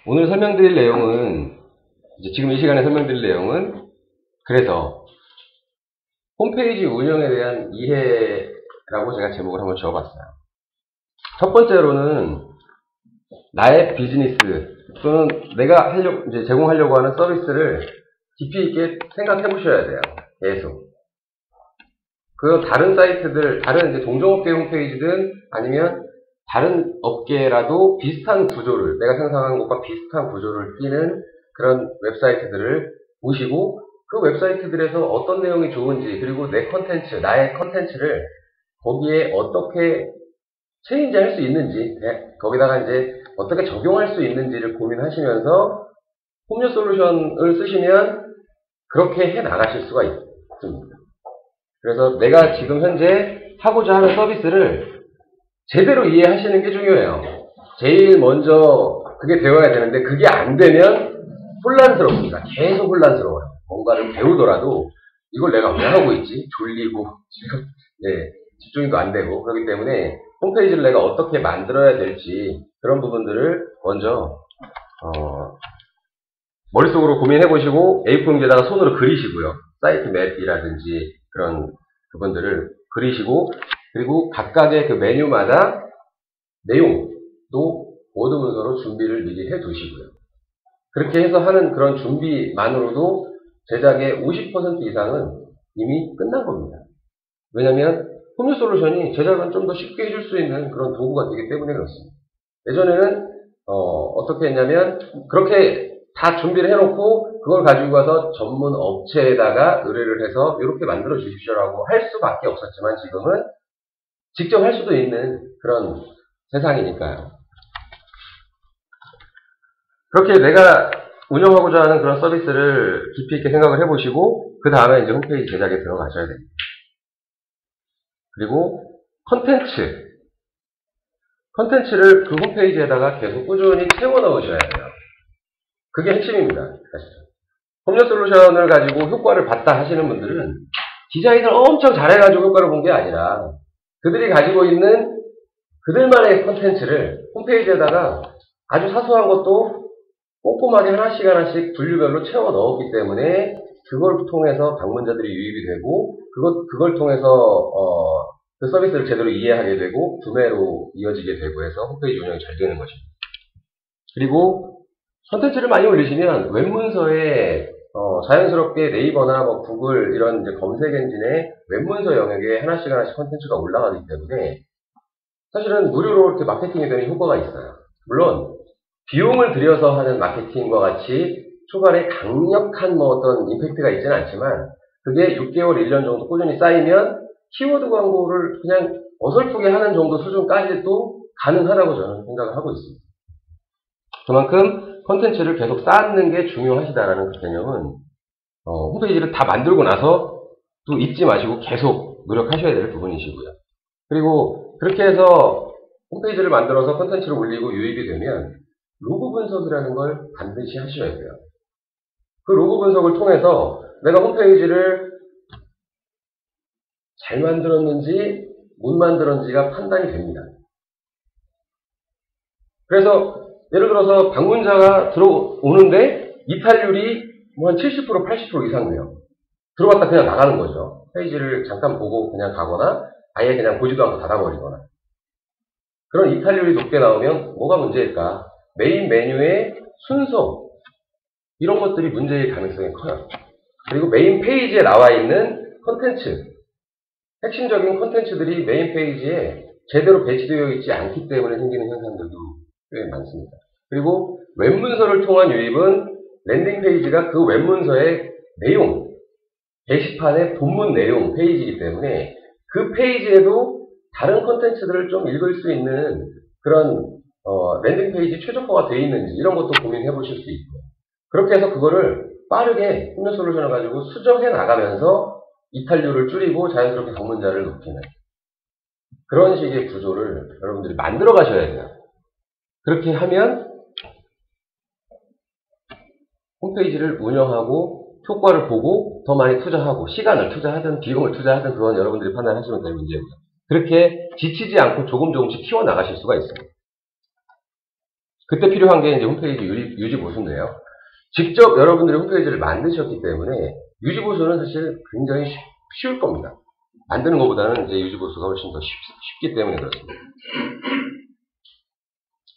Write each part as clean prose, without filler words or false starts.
오늘 설명드릴 내용은, 지금 이 시간에 설명드릴 내용은, 그래서 홈페이지 운영에 대한 이해라고 제가 제목을 한번 지어봤어요. 첫 번째로는 나의 비즈니스 또는 내가 제공하려고 하는 서비스를 깊이 있게 생각해 보셔야 돼요. 계속. 그 다른 사이트들, 다른 동종업계 홈페이지든 아니면 다른 업계라도 비슷한 구조를, 내가 상상하는 것과 비슷한 구조를 띠는 그런 웹사이트들을 보시고 그 웹사이트들에서 어떤 내용이 좋은지, 그리고 내 컨텐츠, 나의 컨텐츠를 거기에 어떻게 체인지할 수 있는지, 거기다가 어떻게 적용할 수 있는지를 고민하시면서 홈유 솔루션을 쓰시면 그렇게 해 나가실 수가 있습니다. 그래서 내가 지금 현재 하고자 하는 서비스를 제대로 이해하시는 게 중요해요. 제일 먼저 그게 되어야 되는데 그게 안 되면 혼란스럽습니다. 계속 혼란스러워요. 뭔가를 배우더라도 이걸 내가 왜 하고 있지? 졸리고 지금 집중도 안 되고 그렇기 때문에 홈페이지를 내가 어떻게 만들어야 될지 그런 부분들을 먼저 머릿속으로 고민해 보시고 A4용지에다가 손으로 그리시고요. 사이트 맵이라든지 그런 부분들을 그리시고 그리고 각각의 그 메뉴마다 내용도 워드 문서로 준비를 미리 해 두시고요. 그렇게 해서 하는 그런 준비만으로도 제작의 50% 이상은 이미 끝난 겁니다. 왜냐하면 홈유 솔루션이 제작은 좀 더 쉽게 해줄 수 있는 그런 도구가 되기 때문에 그렇습니다. 예전에는 어떻게 했냐면 그렇게 다 준비를 해놓고 그걸 가지고 가서 전문 업체에다가 의뢰를 해서 이렇게 만들어 주십시오라고 할 수밖에 없었지만 지금은 직접 할 수도 있는 그런 세상이니까요. 그렇게 내가 운영하고자 하는 그런 서비스를 깊이 있게 생각을 해보시고 그 다음에 홈페이지 제작에 들어가셔야 됩니다. 그리고 컨텐츠를 그 홈페이지에다가 계속 꾸준히 채워 넣으셔야 돼요. 그게 핵심입니다. 사실. 홈유 솔루션을 가지고 효과를 봤다 하시는 분들은 디자인을 엄청 잘해가지고 효과를 본 게 아니라 그들이 가지고 있는 그들만의 컨텐츠를 홈페이지에다가 아주 사소한 것도 꼼꼼하게 하나씩 분류별로 채워 넣었기 때문에 그걸 통해서 방문자들이 유입이 되고 그걸 통해서 그 서비스를 제대로 이해하게 되고 구매로 이어지게 되고 해서 홈페이지 운영이 잘 되는 것입니다. 그리고 컨텐츠를 많이 올리시면 웹문서에 자연스럽게 네이버나 구글 이런 검색 엔진의 웹문서 영역에 하나씩 컨텐츠가 올라가기 때문에 사실은 무료로 이렇게 마케팅이 되는 효과가 있어요. 물론 비용을 들여서 하는 마케팅과 같이 초반에 강력한 어떤 임팩트가 있지는 않지만 그게 6개월, 1년 정도 꾸준히 쌓이면 키워드 광고를 그냥 어설프게 하는 정도 수준까지도 가능하다고 저는 생각을 하고 있습니다. 그만큼 컨텐츠를 계속 쌓는 게 중요하시다라는 그 개념은 홈페이지를 다 만들고 나서 또 잊지 마시고 계속 노력하셔야 될 부분이시고요. 그리고 그렇게 해서 홈페이지를 만들어서 컨텐츠를 올리고 유입이 되면 로고 분석이라는 걸 반드시 하셔야 돼요. 그 로고 분석을 통해서 내가 홈페이지를 잘 만들었는지 못 만들었는지가 판단이 됩니다. 그래서 예를 들어서 방문자가 들어오는데 이탈률이 한 70%, 80% 이상 돼요. 들어갔다 그냥 나가는 거죠. 페이지를 잠깐 보고 그냥 가거나 아예 그냥 보지도 않고 닫아버리거나. 그런 이탈률이 높게 나오면 뭐가 문제일까? 메인 메뉴의 순서 이런 것들이 문제일 가능성이 커요. 그리고 메인 페이지에 나와 있는 컨텐츠 핵심적인 컨텐츠들이 메인 페이지에 제대로 배치되어 있지 않기 때문에 생기는 현상들도 꽤 많습니다. 그리고 웹문서를 통한 유입은 랜딩 페이지가 그 웹문서의 내용, 게시판의 본문 내용 페이지이기 때문에 그 페이지에도 다른 컨텐츠들을 좀 읽을 수 있는 그런 랜딩 페이지 최적화가 되어 있는지 이런 것도 고민해 보실 수 있고요. 그렇게 해서 그거를 빠르게 홈유 솔루션을 가지고 수정해 나가면서 이탈률을 줄이고 자연스럽게 방문자를 높이는 그런 식의 구조를 여러분들이 만들어 가셔야 돼요. 그렇게 하면 홈페이지를 운영하고 효과를 보고 더 많이 투자하고 시간을 투자하든 비용을 투자하든 그건 여러분들이 판단하시면 될 문제고요. 그렇게 지치지 않고 조금씩 키워나가실 수가 있습니다. 그때 필요한 게 이제 홈페이지 유지 보수인데요. 직접 여러분들이 홈페이지를 만드셨기 때문에 유지 보수는 사실 굉장히 쉬울 겁니다. 만드는 것보다는 이제 유지 보수가 훨씬 더 쉽기 때문에 그렇습니다.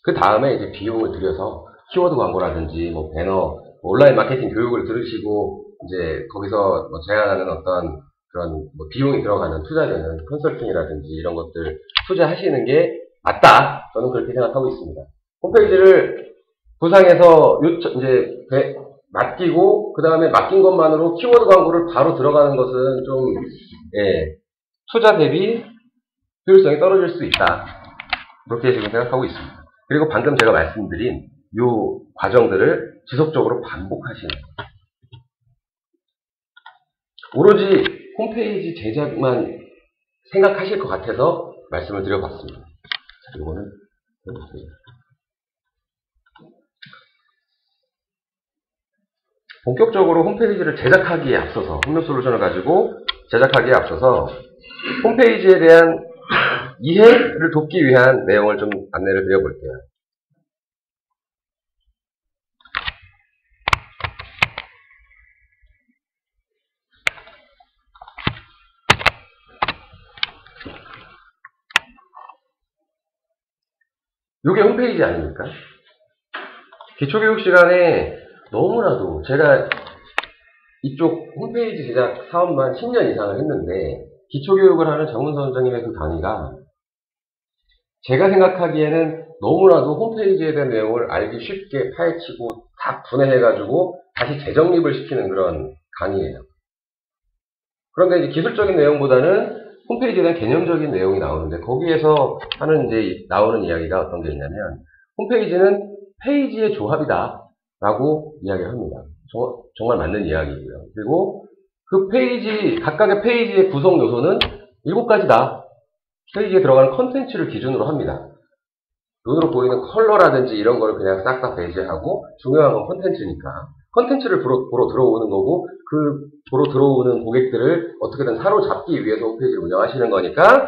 그 다음에 이제 비용을 들여서 키워드 광고라든지 뭐 배너, 온라인 마케팅 교육을 들으시고 이제 거기서 뭐 제안하는 어떤 그런 뭐 비용이 들어가는 투자되는 컨설팅이라든지 이런 것들 투자하시는 게 맞다. 저는 그렇게 생각하고 있습니다. 홈페이지를 구상해서 이제 맡기고 그 다음에 맡긴 것만으로 키워드 광고를 바로 들어가는 것은 좀 투자 대비 효율성이 떨어질 수 있다. 그렇게 지금 생각하고 있습니다. 그리고 방금 제가 말씀드린 이 과정들을 지속적으로 반복하시는 거예요. 오로지 홈페이지 제작만 생각하실 것 같아서 말씀을 드려봤습니다. 자, 이거는 본격적으로 홈페이지를 제작하기에 앞서서 홈쇼솔루션을 가지고 제작하기에 앞서서 홈페이지에 대한 이해를 돕기 위한 내용을 좀 안내를 드려볼게요. 이게 홈페이지 아닙니까? 기초교육 시간에 너무나도 제가 이쪽 홈페이지 제작 사업만 10년 이상을 했는데 기초교육을 하는 정문서 원장님의 그 강의가 제가 생각하기에는 너무나도 홈페이지에 대한 내용을 알기 쉽게 파헤치고 다 분해해가지고 다시 재정립을 시키는 그런 강의예요. 그런데 이제 기술적인 내용보다는 홈페이지에 대한 개념적인 내용이 나오는데 거기에서 나오는 이야기가 어떤 게 있냐면 홈페이지는 페이지의 조합이다 라고 이야기를 합니다. 정말 맞는 이야기고요. 그리고 그 각각의 페이지의 구성 요소는 7가지다. 페이지에 들어가는 컨텐츠를 기준으로 합니다. 눈으로 보이는 컬러라든지 이런 거를 그냥 싹 다 배제하고 중요한 건 컨텐츠니까 컨텐츠를 보러 들어오는 거고 그 보러 들어오는 고객들을 어떻게든 사로잡기 위해서 홈페이지를 운영하시는 거니까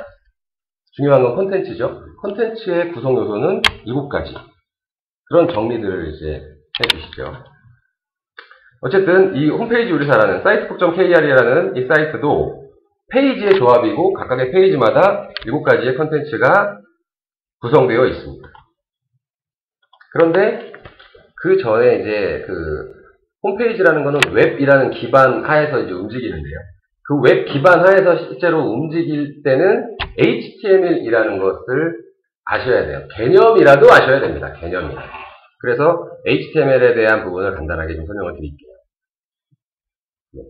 중요한 건 컨텐츠죠. 컨텐츠의 구성 요소는 7가지. 그런 정리들을 이제 해주시죠. 어쨌든 이 홈페이지 요리사라는 사이트북.kr이라는 이 사이트도 페이지의 조합이고 각각의 페이지마다 7가지의 컨텐츠가 구성되어 있습니다. 그런데 그 전에 이제 그 홈페이지라는 거는 웹이라는 기반 하에서 이제 움직이는데요. 그 웹 기반 하에서 실제로 움직일 때는 HTML이라는 것을 아셔야 돼요. 개념이라도 아셔야 됩니다. 개념이라도. 그래서 HTML에 대한 부분을 간단하게 좀 설명을 드릴게요. 네.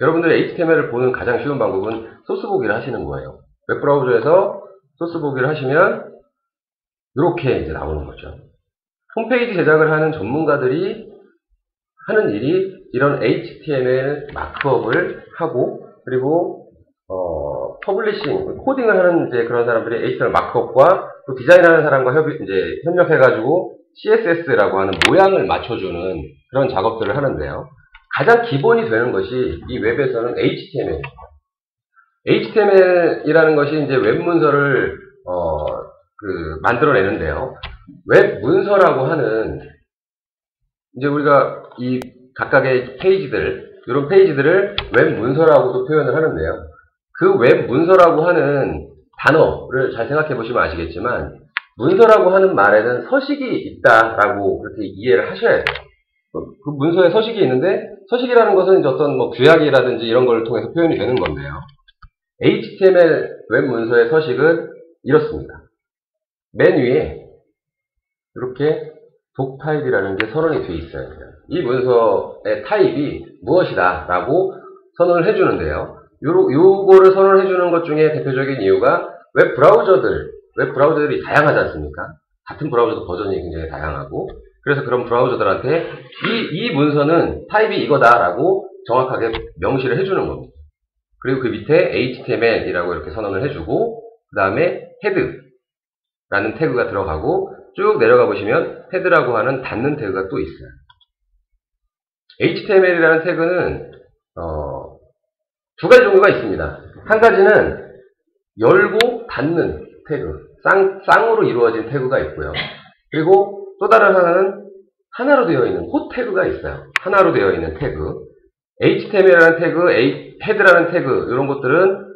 여러분들이 HTML을 보는 가장 쉬운 방법은 소스 보기를 하시는 거예요. 웹브라우저에서 소스 보기를 하시면 이렇게 이제 나오는 거죠. 홈페이지 제작을 하는 전문가들이 하는 일이 이런 HTML 마크업을 하고 그리고 퍼블리싱, 코딩을 하는 이제 그런 사람들이 HTML 마크업과 또 디자인하는 사람과 협력해가지고 CSS라고 하는 모양을 맞춰주는 그런 작업들을 하는데요. 가장 기본이 되는 것이 이 웹에서는 HTML입니다. HTML이라는 것이 이제 웹 문서를 만들어내는데요. 웹 문서라고 하는 이제 우리가 이 각각의 페이지들, 이런 페이지들을 웹 문서라고도 표현을 하는데요. 그 웹 문서라고 하는 단어를 잘 생각해 보시면 아시겠지만 문서라고 하는 말에는 서식이 있다라고 그렇게 이해를 하셔야 돼요. 그 문서에 서식이 있는데 서식이라는 것은 이제 어떤 뭐 규약이라든지 이런 걸 통해서 표현이 되는 건데요. HTML 웹 문서의 서식은 이렇습니다. 맨 위에 이렇게 독 타입이라는 게 선언이 되어 있어야 돼요. 이 문서의 타입이 무엇이다 라고 선언을 해주는데요. 요거를 선언을 해주는 것 중에 대표적인 이유가 웹 브라우저들이 다양하지 않습니까? 같은 브라우저도 버전이 굉장히 다양하고 그래서 그런 브라우저들한테 이 문서는 타입이 이거다라고 정확하게 명시를 해주는 겁니다. 그리고 그 밑에 HTML이라고 이렇게 선언을 해주고 그 다음에 헤드라는 태그가 들어가고 쭉 내려가 보시면 헤드라고 하는 닫는 태그가 또 있어요. HTML이라는 태그는 2가지 종류가 있습니다. 한 가지는 열고 닫는 태그, 쌍으로 이루어진 태그가 있고요. 그리고 또 다른 하나는 하나로 되어 있는 호 태그가 있어요. 하나로 되어 있는 태그. HTML이라는 태그, 헤드라는 태그, 이런 것들은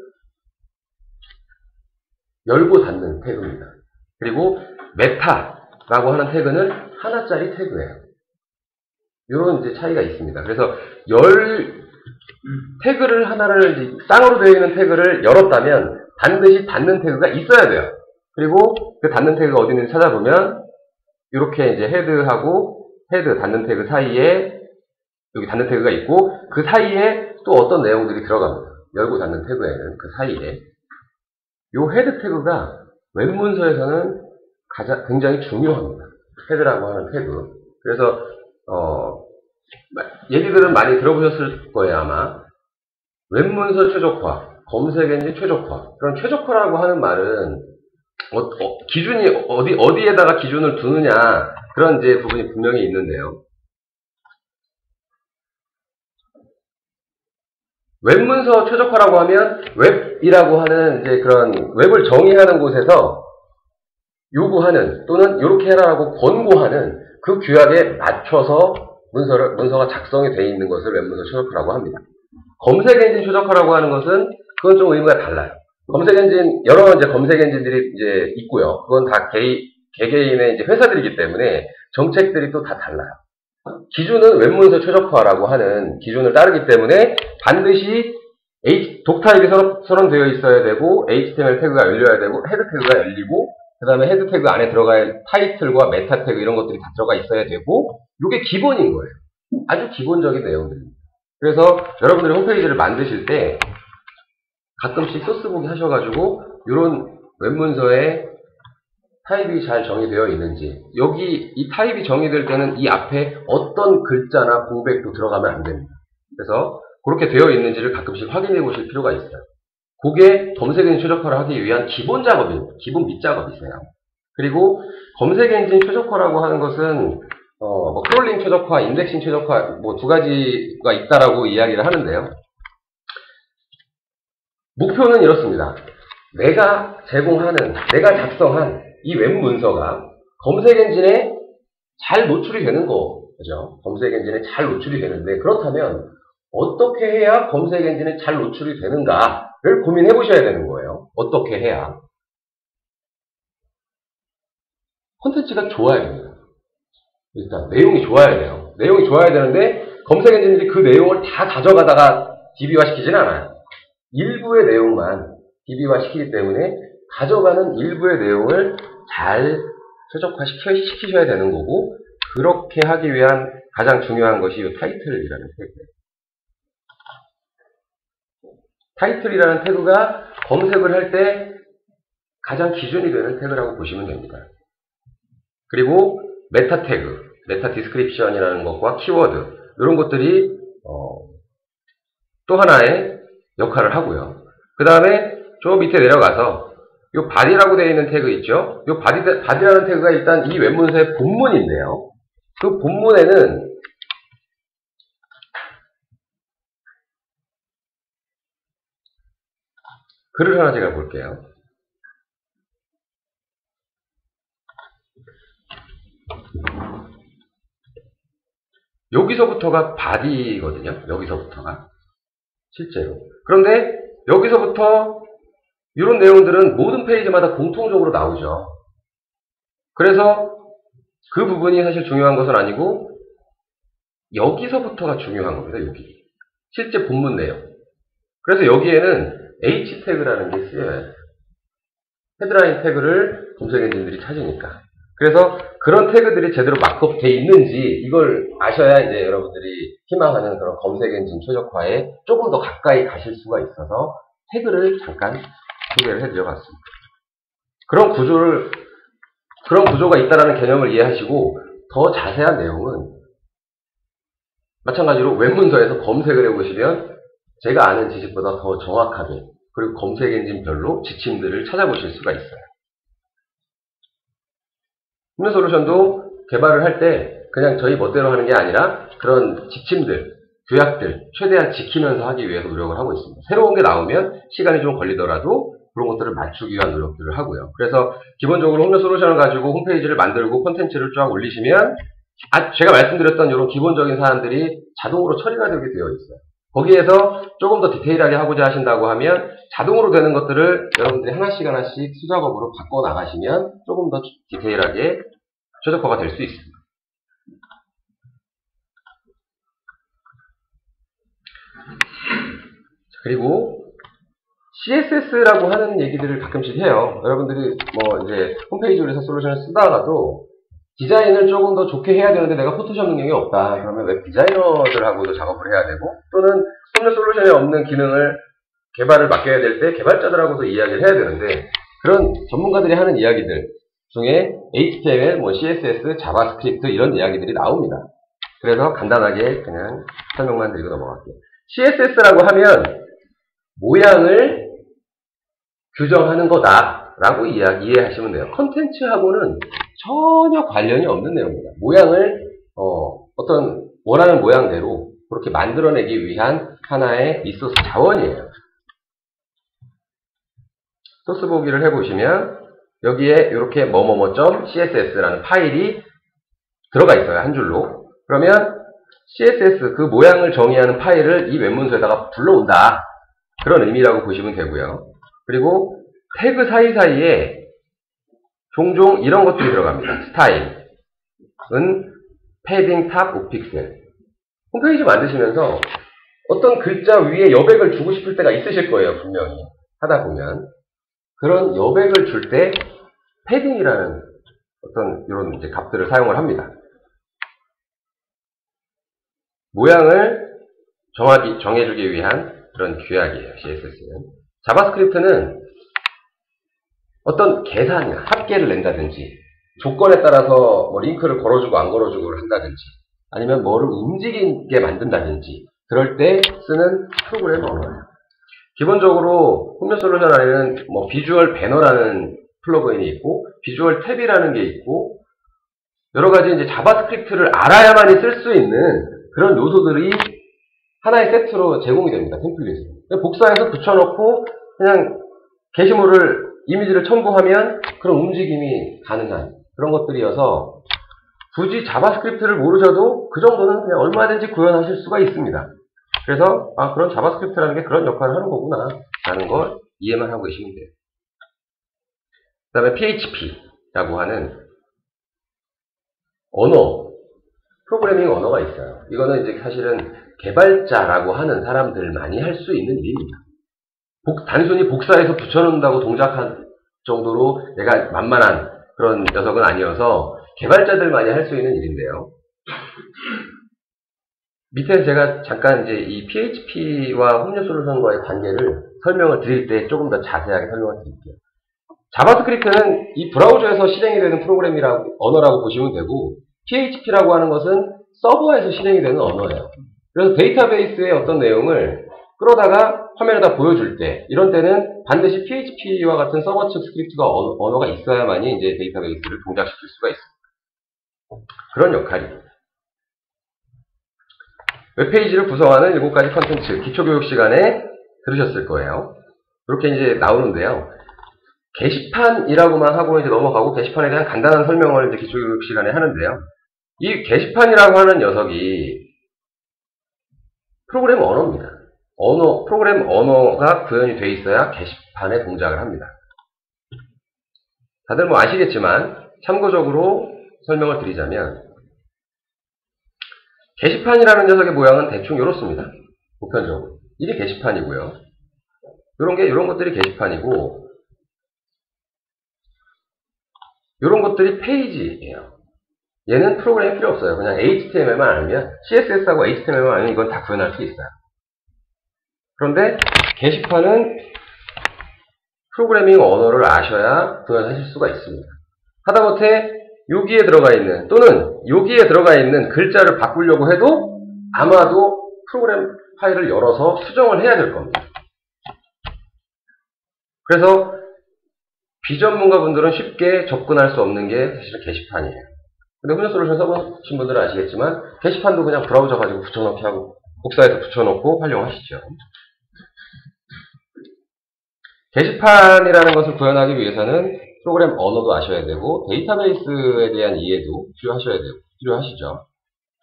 열고 닫는 태그입니다. 그리고 메타라고 하는 태그는 하나짜리 태그예요. 이런 이제 차이가 있습니다. 그래서 태그를 하나를, 쌍으로 되어 있는 태그를 열었다면 반드시 닫는 태그가 있어야 돼요. 그리고 그 닫는 태그가 어디 있는지 찾아보면 이렇게 이제 헤드하고 헤드 닫는 태그 사이에 여기 닫는 태그가 있고 그 사이에 또 어떤 내용들이 들어갑니다. 열고 닫는 태그에는 그 사이에 요 헤드 태그가 웹 문서에서는 굉장히 중요합니다. 헤드라고 하는 태그. 그래서 얘기들은 많이 들어보셨을 거예요, 아마. 웹 문서 최적화, 검색 엔진 최적화. 그럼 최적화라고 하는 말은 기준이 어디에다가 기준을 두느냐, 그런 이제 부분이 분명히 있는데요. 웹 문서 최적화라고 하면 웹이라고 하는 이제 그런 웹을 정의하는 곳에서 요구하는 또는 이렇게 해라라고 권고하는 그 규약에 맞춰서 문서가 작성이 되어 있는 것을 웹 문서 최적화라고 합니다. 검색 엔진 최적화라고 하는 것은 그건 좀 의미가 달라요. 검색 엔진, 여러 이제 검색 엔진들이 이제 있고요. 그건 다 개개인의 이제 회사들이기 때문에 정책들이 또 다 달라요. 기준은 웹문서 최적화라고 하는 기준을 따르기 때문에 반드시 독타입이 선언되어 있어야 되고 HTML 태그가 열려야 되고 헤드 태그가 열리고 그 다음에 헤드 태그 안에 들어갈 타이틀과 메타 태그 이런 것들이 다 들어가 있어야 되고 이게 기본인 거예요. 아주 기본적인 내용들입니다. 그래서 여러분들이 홈페이지를 만드실 때 가끔씩 소스보기 하셔가지고 이런 웹문서에 타입이 잘 정의되어 있는지, 여기 이 타입이 정의될 때는 이 앞에 어떤 글자나 공백도 들어가면 안 됩니다. 그래서 그렇게 되어 있는지를 가끔씩 확인해 보실 필요가 있어요. 그게 검색 엔진 최적화를 하기 위한 기본 작업입니다. 기본 밑작업이세요. 그리고 검색 엔진 최적화라고 하는 것은 크롤링 최적화, 인덱싱 최적화 두 가지가 있다라고 이야기를 하는데요. 목표는 이렇습니다. 내가 작성한 이 웹 문서가 검색 엔진에 잘 노출이 되는 거죠. 검색 엔진에 잘 노출이 되는데, 그렇다면 어떻게 해야 검색 엔진에 잘 노출이 되는가를 고민해 보셔야 되는 거예요. 어떻게 해야? 콘텐츠가 좋아야 됩니다. 일단 내용이 좋아야 돼요. 내용이 좋아야 되는데 검색 엔진들이 그 내용을 다 가져가다가 DB화 시키진 않아요. 일부의 내용만 DB화 시키기 때문에 가져가는 일부의 내용을 잘 최적화시키셔야 되는 거고, 그렇게 하기 위한 가장 중요한 것이 이 타이틀이라는 태그예요. 타이틀이라는 태그가 검색을 할 때 가장 기준이 되는 태그라고 보시면 됩니다. 그리고 메타 태그, 메타 디스크립션이라는 것과 키워드, 이런 것들이 또 하나의 역할을 하고요. 그 다음에 저 밑에 내려가서 요 바디라고 되어 있는 태그 있죠? 요 바디라는 태그가 일단 이 웹문서의 본문인데요. 그 본문에는 글을 하나 제가 볼게요. 여기서부터가 바디거든요. 여기서부터가. 실제로. 그런데 여기서부터 이런 내용들은 모든 페이지마다 공통적으로 나오죠. 그래서 그 부분이 사실 중요한 것은 아니고 여기서부터가 중요한 겁니다. 여기. 실제 본문 내용. 그래서 여기에는 H 태그라는 게 쓰여야 돼요. 헤드라인 태그를 검색 엔진들이 찾으니까. 그래서 그런 태그들이 제대로 마크업 돼 있는지 이걸 아셔야 이제 여러분들이 희망하는 그런 검색 엔진 최적화에 조금 더 가까이 가실 수가 있어서 태그를 잠깐 소개를 해드려봤습니다. 그런 구조가 있다는 개념을 이해하시고 더 자세한 내용은 마찬가지로 웹문서에서 검색을 해보시면 제가 아는 지식보다 더 정확하게 그리고 검색 엔진별로 지침들을 찾아보실 수가 있어요. 홈런솔루션도 개발을 할 때 그냥 저희 멋대로 하는 게 아니라 그런 지침들, 규약들 최대한 지키면서 하기 위해서 노력을 하고 있습니다. 새로운 게 나오면 시간이 좀 걸리더라도 그런 것들을 맞추기 위한 노력들을 하고요. 그래서 기본적으로 홈런 솔루션을 가지고 홈페이지를 만들고 콘텐츠를 쫙 올리시면 제가 말씀드렸던 이런 기본적인 사안들이 자동으로 처리가 되게 되어 있어요. 거기에서 조금 더 디테일하게 하고자 하신다고 하면 자동으로 되는 것들을 여러분들이 하나씩 수작업으로 바꿔 나가시면 조금 더 디테일하게 최적화가 될 수 있습니다. 그리고 CSS라고 하는 얘기들을 가끔씩 해요. 여러분들이 뭐 이제 홈페이지 위에서 솔루션을 쓰다가도 디자인을 조금 더 좋게 해야 되는데 내가 포토샵 능력이 없다. 그러면 웹 디자이너들하고도 작업을 해야 되고, 또는 홈런 솔루션에 없는 기능을 개발을 맡겨야 될 때 개발자들하고도 이야기를 해야 되는데, 그런 전문가들이 하는 이야기들 중에 HTML, 뭐 CSS, 자바스크립트 이런 이야기들이 나옵니다. 그래서 간단하게 그냥 설명만 드리고 넘어갈게요. CSS라고 하면 모양을 규정하는 거다라고 이해하시면 돼요. 컨텐츠하고는 전혀 관련이 없는 내용입니다. 모양을 어떤 원하는 모양대로 그렇게 만들어내기 위한 하나의 리소스 자원이에요. 소스 보기를 해보시면 여기에 이렇게 뭐뭐뭐.css라는 파일이 들어가 있어요. 한 줄로. 그러면 CSS, 그 모양을 정의하는 파일을 이 웹문서에다가 불러온다. 그런 의미라고 보시면 되고요. 그리고 태그 사이사이에 종종 이런 것들이 들어갑니다. 스타일은 패딩 탑 5픽셀. 홈페이지 만드시면서 어떤 글자 위에 여백을 주고 싶을 때가 있으실 거예요. 분명히. 하다 보면. 그런 여백을 줄 때 패딩이라는 어떤 이런 이제 값들을 사용을 합니다. 모양을 정확히 정해주기 위한 그런 규약이에요. CSS는. 자바스크립트는 어떤 계산이나 합계를 낸다든지, 조건에 따라서 뭐 링크를 걸어주고 안 걸어주고를 한다든지, 아니면 뭐를 움직이게 만든다든지, 그럴 때 쓰는 프로그램 언어예요. 기본적으로 홈런 솔루션 안에는 뭐 비주얼 배너라는 플러그인이 있고, 비주얼 탭이라는 게 있고, 여러 가지 이제 자바스크립트를 알아야만이 쓸 수 있는 그런 요소들이 하나의 세트로 제공이 됩니다. 템플릿으로. 복사해서 붙여놓고 그냥 게시물을 이미지를 첨부하면 그런 움직임이 가능한 그런 것들이어서 굳이 자바스크립트를 모르셔도 그 정도는 그냥 얼마든지 구현하실 수가 있습니다. 그래서 그런 자바스크립트라는 게 그런 역할을 하는 거구나 라는 걸 이해만 하고 계시면 돼요. 그 다음에 PHP라고 하는 언어, 프로그래밍 언어가 있어요. 이거는 이제 사실은 개발자라고 하는 사람들만이 할 수 있는 일입니다. 단순히 복사해서 붙여놓는다고 동작한 정도로 내가 만만한 그런 녀석은 아니어서 개발자들만이 할 수 있는 일인데요. 밑에 제가 잠깐 이제 이 PHP와 홈런 솔루션과의 관계를 설명을 드릴 때 조금 더 자세하게 설명을 드릴게요. 자바스크립트는 이 브라우저에서 실행이 되는 언어라고 보시면 되고, PHP라고 하는 것은 서버에서 실행이 되는 언어예요. 그래서 데이터베이스의 어떤 내용을 끌어다가 화면에다 보여줄 때, 이런 때는 반드시 PHP와 같은 서버 측 스크립트가 언어가 있어야만이 이제 데이터베이스를 동작시킬 수가 있습니다. 그런 역할이에요. 웹페이지를 구성하는 7가지 컨텐츠, 기초교육 시간에 들으셨을 거예요. 이렇게 이제 나오는데요. 게시판이라고만 하고 이제 넘어가고, 게시판에 대한 간단한 설명을 이제 기초교육 시간에 하는데요. 이 게시판이라고 하는 녀석이 프로그램 언어입니다. 프로그램 언어가 구현이 돼 있어야 게시판에 동작을 합니다. 다들 뭐 아시겠지만, 참고적으로 설명을 드리자면, 게시판이라는 녀석의 모양은 대충 이렇습니다. 보편적으로. 이게 게시판이고요. 이런 것들이 게시판이고, 이런 것들이 페이지예요. 얘는 프로그램이 필요 없어요. 그냥 HTML만 알면, CSS하고 HTML만 알면 이건 다 구현할 수 있어요. 그런데 게시판은 프로그래밍 언어를 아셔야 구현하실 수가 있습니다. 하다못해 여기에 들어가 있는, 또는 여기에 들어가 있는 글자를 바꾸려고 해도 아마도 프로그램 파일을 열어서 수정을 해야 될 겁니다. 그래서 비전문가분들은 쉽게 접근할 수 없는 게 사실은 게시판이에요. 근데 홈런 솔루션 써보신 분들은 아시겠지만, 게시판도 그냥 브라우저 가지고 붙여넣기 하고, 복사해서 붙여놓고 활용하시죠. 게시판이라는 것을 구현하기 위해서는 프로그램 언어도 아셔야 되고 데이터베이스에 대한 이해도 필요하시죠.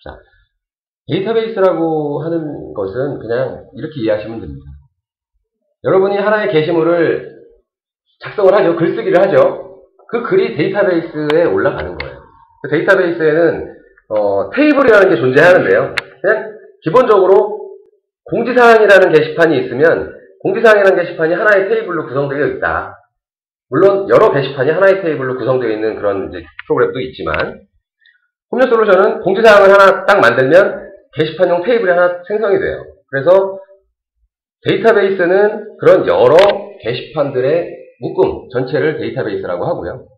자, 데이터베이스라고 하는 것은 그냥 이렇게 이해하시면 됩니다. 여러분이 하나의 게시물을 작성을 하죠. 글쓰기를 하죠. 그 글이 데이터베이스에 올라가는 거예요. 그 데이터베이스에는 테이블이라는 게 존재하는데요. 그냥 기본적으로 공지사항이라는 게시판이 있으면 공지사항이라는 게시판이 하나의 테이블로 구성되어 있다. 물론 여러 게시판이 하나의 테이블로 구성되어 있는 그런 이제 프로그램도 있지만 홈녀솔루션은 공지사항을 하나 딱 만들면 게시판용 테이블이 하나 생성이 돼요. 그래서 데이터베이스는 그런 여러 게시판들의 묶음 전체를 데이터베이스라고 하고요.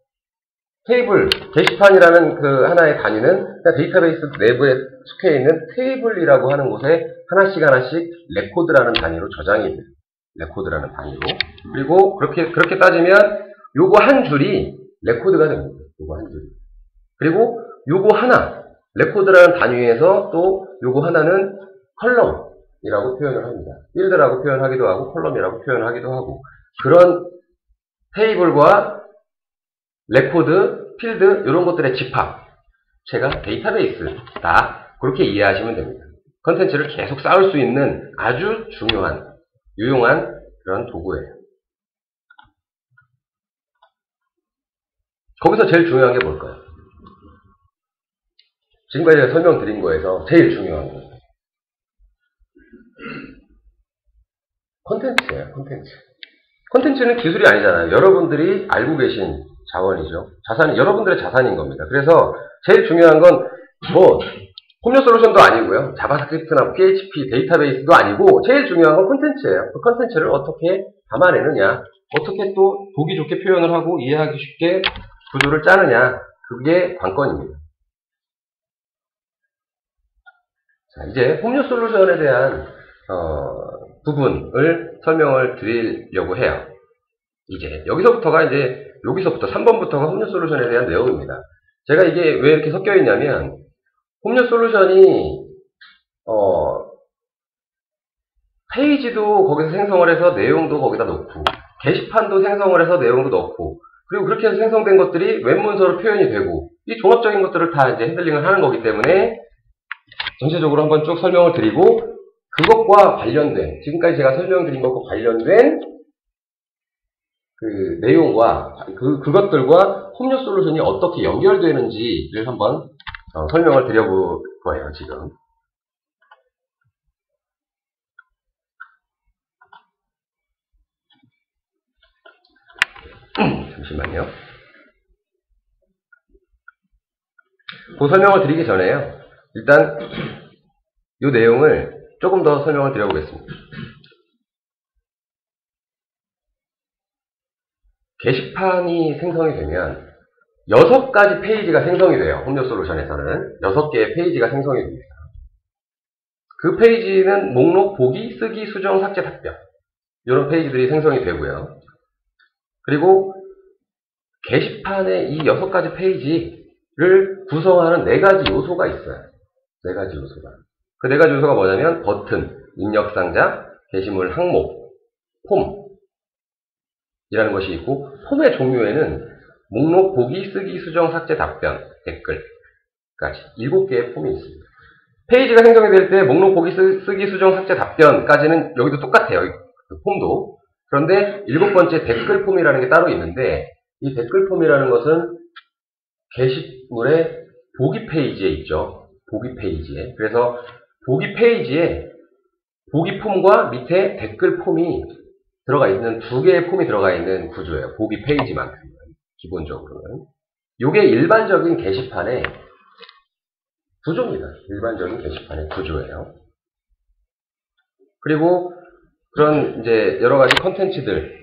테이블, 게시판이라는 그 하나의 단위는 데이터베이스 내부에 속해 있는 테이블이라고 하는 곳에 하나씩 레코드라는 단위로 저장이 돼요. 레코드라는 단위로. 그리고 그렇게 따지면 요거 한 줄이 레코드가 됩니다. 요거 한 줄이. 그리고 요거 하나, 레코드라는 단위에서 또 요거 하나는 컬럼이라고 표현을 합니다. 필드라고 표현하기도 하고 컬럼이라고 표현하기도 하고 그런 테이블과 레코드, 필드 이런 것들의 집합체가 데이터베이스다. 그렇게 이해하시면 됩니다. 컨텐츠를 계속 쌓을 수 있는 아주 중요한, 유용한 그런 도구예요. 거기서 제일 중요한 게 뭘까요? 지금까지 제가 설명드린 거에서 제일 중요한 거. 컨텐츠예요, 컨텐츠. 컨텐츠는 기술이 아니잖아요. 여러분들이 알고 계신 자원이죠. 여러분들의 자산인 겁니다. 그래서 제일 중요한 건 홈녀솔루션도 아니고요. 자바스크립트나 PHP 데이터베이스도 아니고 제일 중요한 건 컨텐츠예요. 그 컨텐츠를 어떻게 담아내느냐, 어떻게 또 보기 좋게 표현을 하고 이해하기 쉽게 구조를 짜느냐, 그게 관건입니다. 자, 이제 홈녀솔루션에 대한 부분을 설명을 드리려고 해요. 이제 여기서부터 3번부터가 홈녀솔루션에 대한 내용입니다. 제가 이게 왜 이렇게 섞여 있냐면 홈녀솔루션이 페이지도 거기서 생성을 해서 내용도 거기다 넣고 게시판도 생성을 해서 내용도 넣고 그리고 그렇게 해서 생성된 것들이 웹문서로 표현이 되고 이 종합적인 것들을 다 이제 핸들링을 하는 거기 때문에 전체적으로 한번 쭉 설명을 드리고 그것과 관련된 지금까지 제가 설명드린 것과 관련된 그 내용과 그것들과 홈녀솔루션이 어떻게 연결되는지를 한번 설명을 드려볼 거예요, 지금. 잠시만요. 그 설명을 드리기 전에요. 일단 이 내용을 조금 더 설명을 드려보겠습니다. 게시판이 생성이 되면 6가지 페이지가 생성이 돼요. 홈녀솔루션에서는 6개의 페이지가 생성이 됩니다. 그 페이지는 목록, 보기, 쓰기, 수정, 삭제, 답변 이런 페이지들이 생성이 되고요. 그리고 게시판의 이 6가지 페이지를 구성하는 4가지 요소가 있어요. 4가지 요소가. 그 4가지 요소가 뭐냐면 버튼, 입력상자, 게시물 항목, 폼이라는 것이 있고 폼의 종류에는 목록, 보기, 쓰기, 수정, 삭제, 답변, 댓글까지 7개의 폼이 있습니다. 페이지가 생성이 될 때 목록, 보기, 쓰기, 수정, 삭제, 답변까지는 여기도 똑같아요. 그 폼도. 그런데 7번째 댓글 폼이라는 게 따로 있는데 이 댓글 폼이라는 것은 게시물의 보기 페이지에 있죠. 보기 페이지에. 그래서 보기 페이지에 보기 폼과 밑에 댓글 폼이 들어가 있는 2개의 폼이 들어가 있는 구조예요. 보기 페이지만큼은. 기본적으로는. 이게 일반적인 게시판의 구조입니다. 일반적인 게시판의 구조예요. 그리고 그런 이제 여러 가지 컨텐츠들이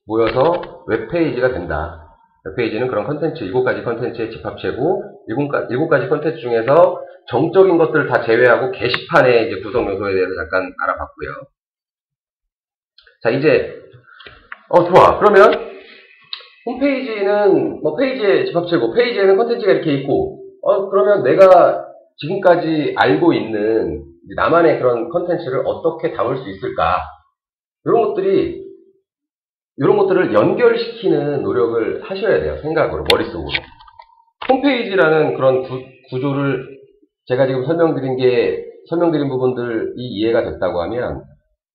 모여서 웹페이지가 된다. 웹페이지는 그런 컨텐츠, 7가지 컨텐츠의 집합체고 7가지 컨텐츠 중에서 정적인 것들을 다 제외하고 게시판의 이제 구성 요소에 대해서 잠깐 알아봤고요. 자, 이제 좋아. 그러면 홈페이지는 페이지의 집합체고 페이지에는 컨텐츠가 이렇게 있고 그러면 내가 지금까지 알고 있는 나만의 그런 컨텐츠를 어떻게 담을 수 있을까? 이런 것들이 이런 것들을 연결시키는 노력을 하셔야 돼요. 생각으로, 머릿속으로. 홈페이지라는 그런 구조를 제가 지금 설명드린 부분들이 이해가 됐다고 하면,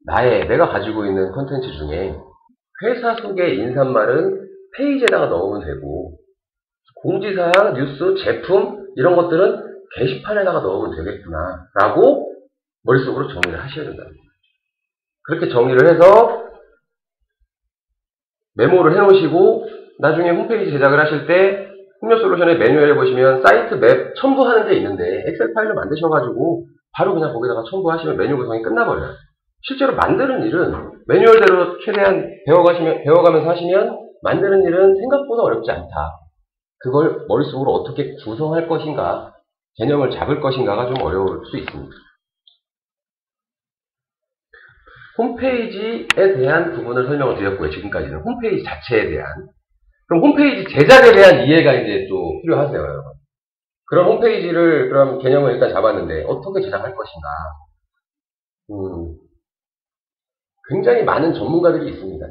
내가 가지고 있는 콘텐츠 중에 회사 소개 인사말은 페이지에다가 넣으면 되고, 공지사항, 뉴스, 제품, 이런 것들은 게시판에다가 넣으면 되겠구나, 라고 머릿속으로 정리를 하셔야 된다. 그렇게 정리를 해서 메모를 해놓으시고, 나중에 홈페이지 제작을 하실 때, 홈녀솔루션의 매뉴얼에 보시면 사이트 맵 첨부하는 게 있는데, 엑셀 파일로 만드셔가지고, 바로 그냥 거기다가 첨부하시면 메뉴 구성이 끝나버려요. 실제로 만드는 일은 매뉴얼대로 최대한 배워가면서 하시면, 만드는 일은 생각보다 어렵지 않다. 그걸 머릿속으로 어떻게 구성할 것인가, 개념을 잡을 것인가가 좀 어려울 수 있습니다. 홈페이지에 대한 부분을 설명을 드렸고요. 지금까지는 홈페이지 자체에 대한. 그럼 홈페이지 제작에 대한 이해가 이제 또 필요하세요, 여러분. 그런 홈페이지를, 그럼 개념을 일단 잡았는데, 어떻게 제작할 것인가. 굉장히 많은 전문가들이 있습니다.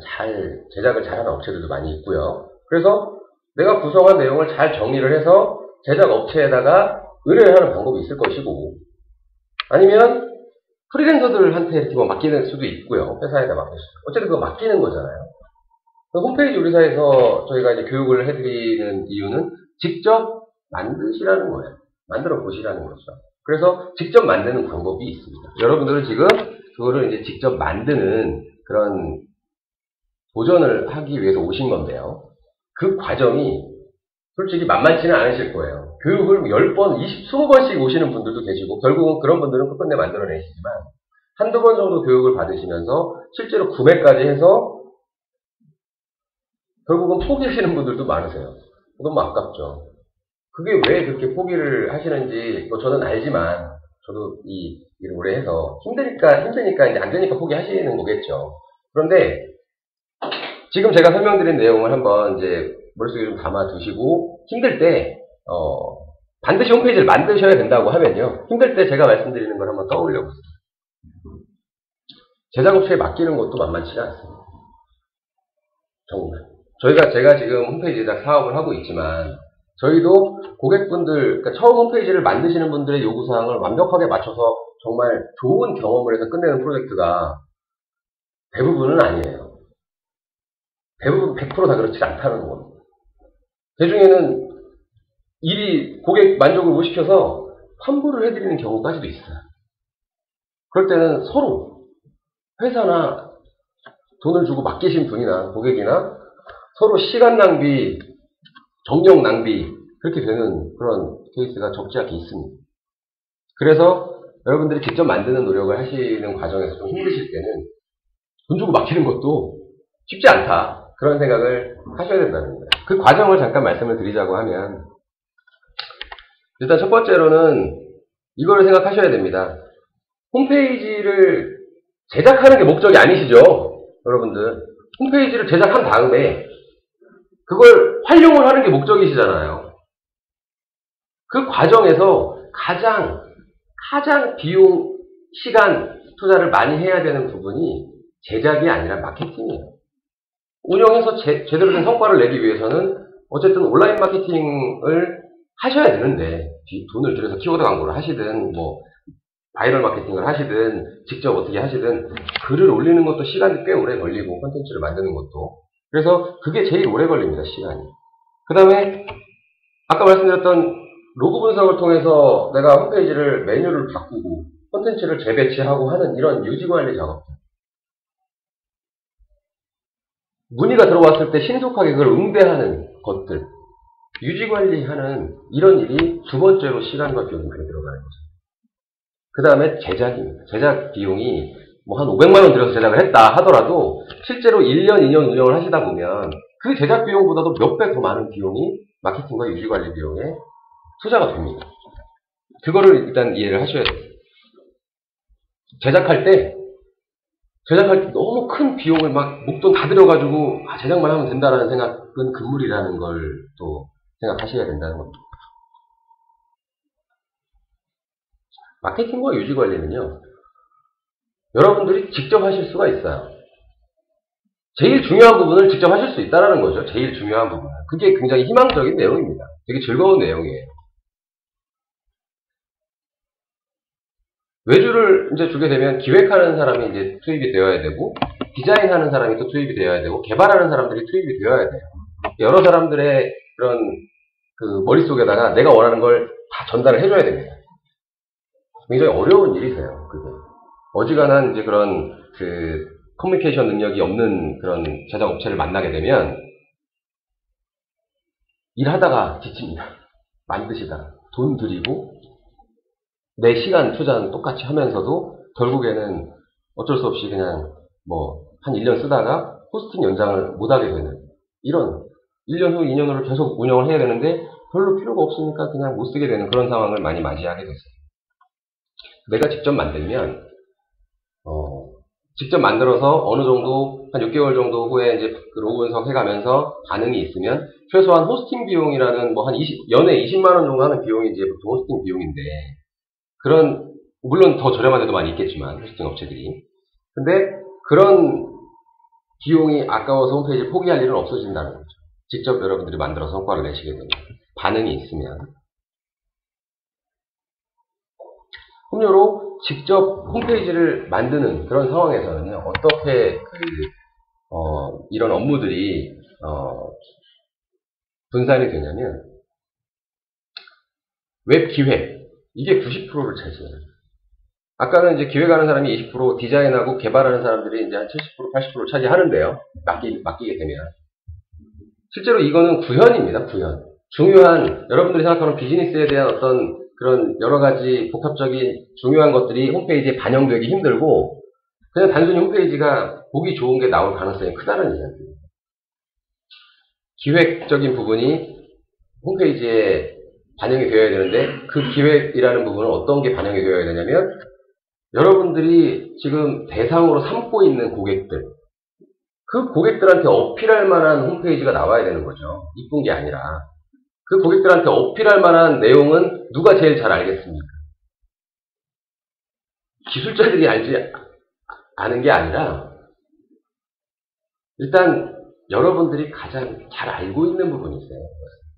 제작을 잘하는 업체들도 많이 있고요. 그래서 내가 구성한 내용을 잘 정리를 해서 제작 업체에다가 의뢰를 하는 방법이 있을 것이고, 아니면 프리랜서들한테 이렇게 맡기는 수도 있고요. 회사에다 맡길 수. 어쨌든 그거 맡기는 거잖아요. 홈페이지 우리사에서 저희가 이제 교육을 해드리는 이유는 직접 만드시라는 거예요. 만들어 보시라는 거죠. 그래서 직접 만드는 방법이 있습니다. 여러분들은 지금 그거를 이제 직접 만드는 그런 도전을 하기 위해서 오신 건데요. 그 과정이 솔직히 만만치는 않으실 거예요. 교육을 10번, 20번씩 오시는 분들도 계시고, 결국은 그런 분들은 끝끝내 만들어내시지만, 한두 번 정도 교육을 받으시면서 실제로 구매까지 해서 결국은 포기하시는 분들도 많으세요. 너무 아깝죠. 그게 왜 그렇게 포기를 하시는지 저는 알지만, 저도 이 일을 오래 해서 힘드니까 이제 안 되니까 포기하시는 거겠죠. 그런데 지금 제가 설명드린 내용을 한번 이제 머릿속에 좀 담아두시고, 힘들 때 반드시 홈페이지를 만드셔야 된다고 하면요, 힘들 때 제가 말씀드리는 걸 한번 떠올려 보세요. 제작업체에 맡기는 것도 만만치가 않습니다. 정말. 제가 지금 홈페이지 제작 사업을 하고 있지만, 저희도 고객분들, 그러니까 처음 홈페이지를 만드시는 분들의 요구사항을 완벽하게 맞춰서 정말 좋은 경험을 해서 끝내는 프로젝트가 대부분은 아니에요. 대부분 100%다 그렇지 않다는 겁니다. 그 중에는 고객 만족을 못 시켜서 환불을 해드리는 경우까지도 있어요. 그럴 때는 서로, 회사나 돈을 주고 맡기신 분이나 고객이나 서로 시간 낭비, 정력 낭비, 그렇게 되는 그런 케이스가 적지 않게 있습니다. 그래서 여러분들이 직접 만드는 노력을 하시는 과정에서 좀 힘드실 때는 돈 주고 맡기는 것도 쉽지 않다. 그런 생각을 하셔야 된다는 겁니다. 그 과정을 잠깐 말씀을 드리자고 하면, 일단 첫 번째로는 이걸 생각하셔야 됩니다. 홈페이지를 제작하는 게 목적이 아니시죠? 여러분들. 홈페이지를 제작한 다음에 그걸 활용을 하는 게 목적이시잖아요. 그 과정에서 가장 비용, 시간, 투자를 많이 해야 되는 부분이 제작이 아니라 마케팅이에요. 운영해서 제대로 된 성과를 내기 위해서는 어쨌든 온라인 마케팅을 하셔야 되는데, 돈을 들여서 키워드 광고를 하시든, 바이럴 마케팅을 하시든, 직접 어떻게 하시든, 글을 올리는 것도 시간이 꽤 오래 걸리고, 콘텐츠를 만드는 것도. 그래서 그게 제일 오래 걸립니다, 시간이. 그 다음에, 아까 말씀드렸던 로그 분석을 통해서 내가 홈페이지를 메뉴를 바꾸고, 콘텐츠를 재배치하고 하는 이런 유지관리 작업들. 문의가 들어왔을 때 신속하게 그걸 응대하는 것들. 유지관리하는 이런 일이 두 번째로 시간과 비용이 많이 들어가는 거죠. 그 다음에 제작입니다. 제작 비용이 한 500만원 들여서 제작을 했다 하더라도 실제로 1년, 2년 운영을 하시다 보면 그 제작 비용보다도 몇 배 더 많은 비용이 마케팅과 유지관리 비용에 투자가 됩니다. 그거를 일단 이해를 하셔야 돼요. 제작할 때 너무 큰 비용을 목돈 다 들여가지고 제작만 하면 된다라는 생각은 금물이라는 걸 또 생각하셔야 된다는 겁니다. 마케팅과 유지관리는요, 여러분들이 직접 하실 수가 있어요. 제일 중요한 부분을 직접 하실 수 있다는 거죠. 제일 중요한 부분은. 그게 굉장히 희망적인 내용입니다. 되게 즐거운 내용이에요. 외주를 이제 주게 되면 기획하는 사람이 이제 투입이 되어야 되고, 디자인하는 사람이 또 투입이 되어야 되고, 개발하는 사람들이 투입이 되어야 돼요. 여러 사람들의 그런 그 머릿속에다가 내가 원하는 걸 다 전달을 해줘야 됩니다. 굉장히 어려운 일이세요, 그게. 어지간한 이제 그런 그 커뮤니케이션 능력이 없는 그런 제작 업체를 만나게 되면 일하다가 지칩니다. 만드시다가 돈 들이고 내 시간 투자는 똑같이 하면서도 결국에는 어쩔 수 없이 그냥 뭐 한 1년 쓰다가 호스팅 연장을 못하게 되는 이런 1년 후 2년 후를 계속 운영을 해야 되는데 별로 필요가 없으니까 그냥 못 쓰게 되는 그런 상황을 많이 맞이하게 됐어요. 내가 직접 만들면 직접 만들어서 어느 정도 한 6개월 정도 후에 이제 그 로고 분석 해가면서 반응이 있으면 최소한 호스팅 비용이라는 뭐 한 연에 20만 원 정도 하는 비용이 이제 보통 호스팅 비용인데 그런 물론 더 저렴한 데도 많이 있겠지만 호스팅 업체들이 근데 그런 비용이 아까워서 홈페이지를 포기할 일은 없어진다는 거죠. 직접 여러분들이 만들어서 성과를 내시게 되면 반응이 있으면 음료로 직접 홈페이지를 만드는 그런 상황에서는요, 어떻게 이런 업무들이 분산이 되냐면 웹 기획 이게 90%를 차지해요. 아까는 이제 기획하는 사람이 20%, 디자인하고 개발하는 사람들이 이제 한 70%, 80%를 차지하는데요. 맡기게 되면 실제로 이거는 구현입니다. 구현. 중요한 여러분들이 생각하는 비즈니스에 대한 어떤 그런 여러 가지 복합적인 중요한 것들이 홈페이지에 반영되기 힘들고 그냥 단순히 홈페이지가 보기 좋은 게 나올 가능성이 크다는 이야기입니다. 기획적인 부분이 홈페이지에 반영이 되어야 되는데 그 기획이라는 부분은 어떤 게 반영이 되어야 되냐면 여러분들이 지금 대상으로 삼고 있는 고객들 그 고객들한테 어필할 만한 홈페이지가 나와야 되는 거죠. 이쁜 게 아니라 그 고객들한테 어필할 만한 내용은 누가 제일 잘 알겠습니까? 기술자들이 알지 아는 게 아니라 일단 여러분들이 가장 잘 알고 있는 부분이 있어요.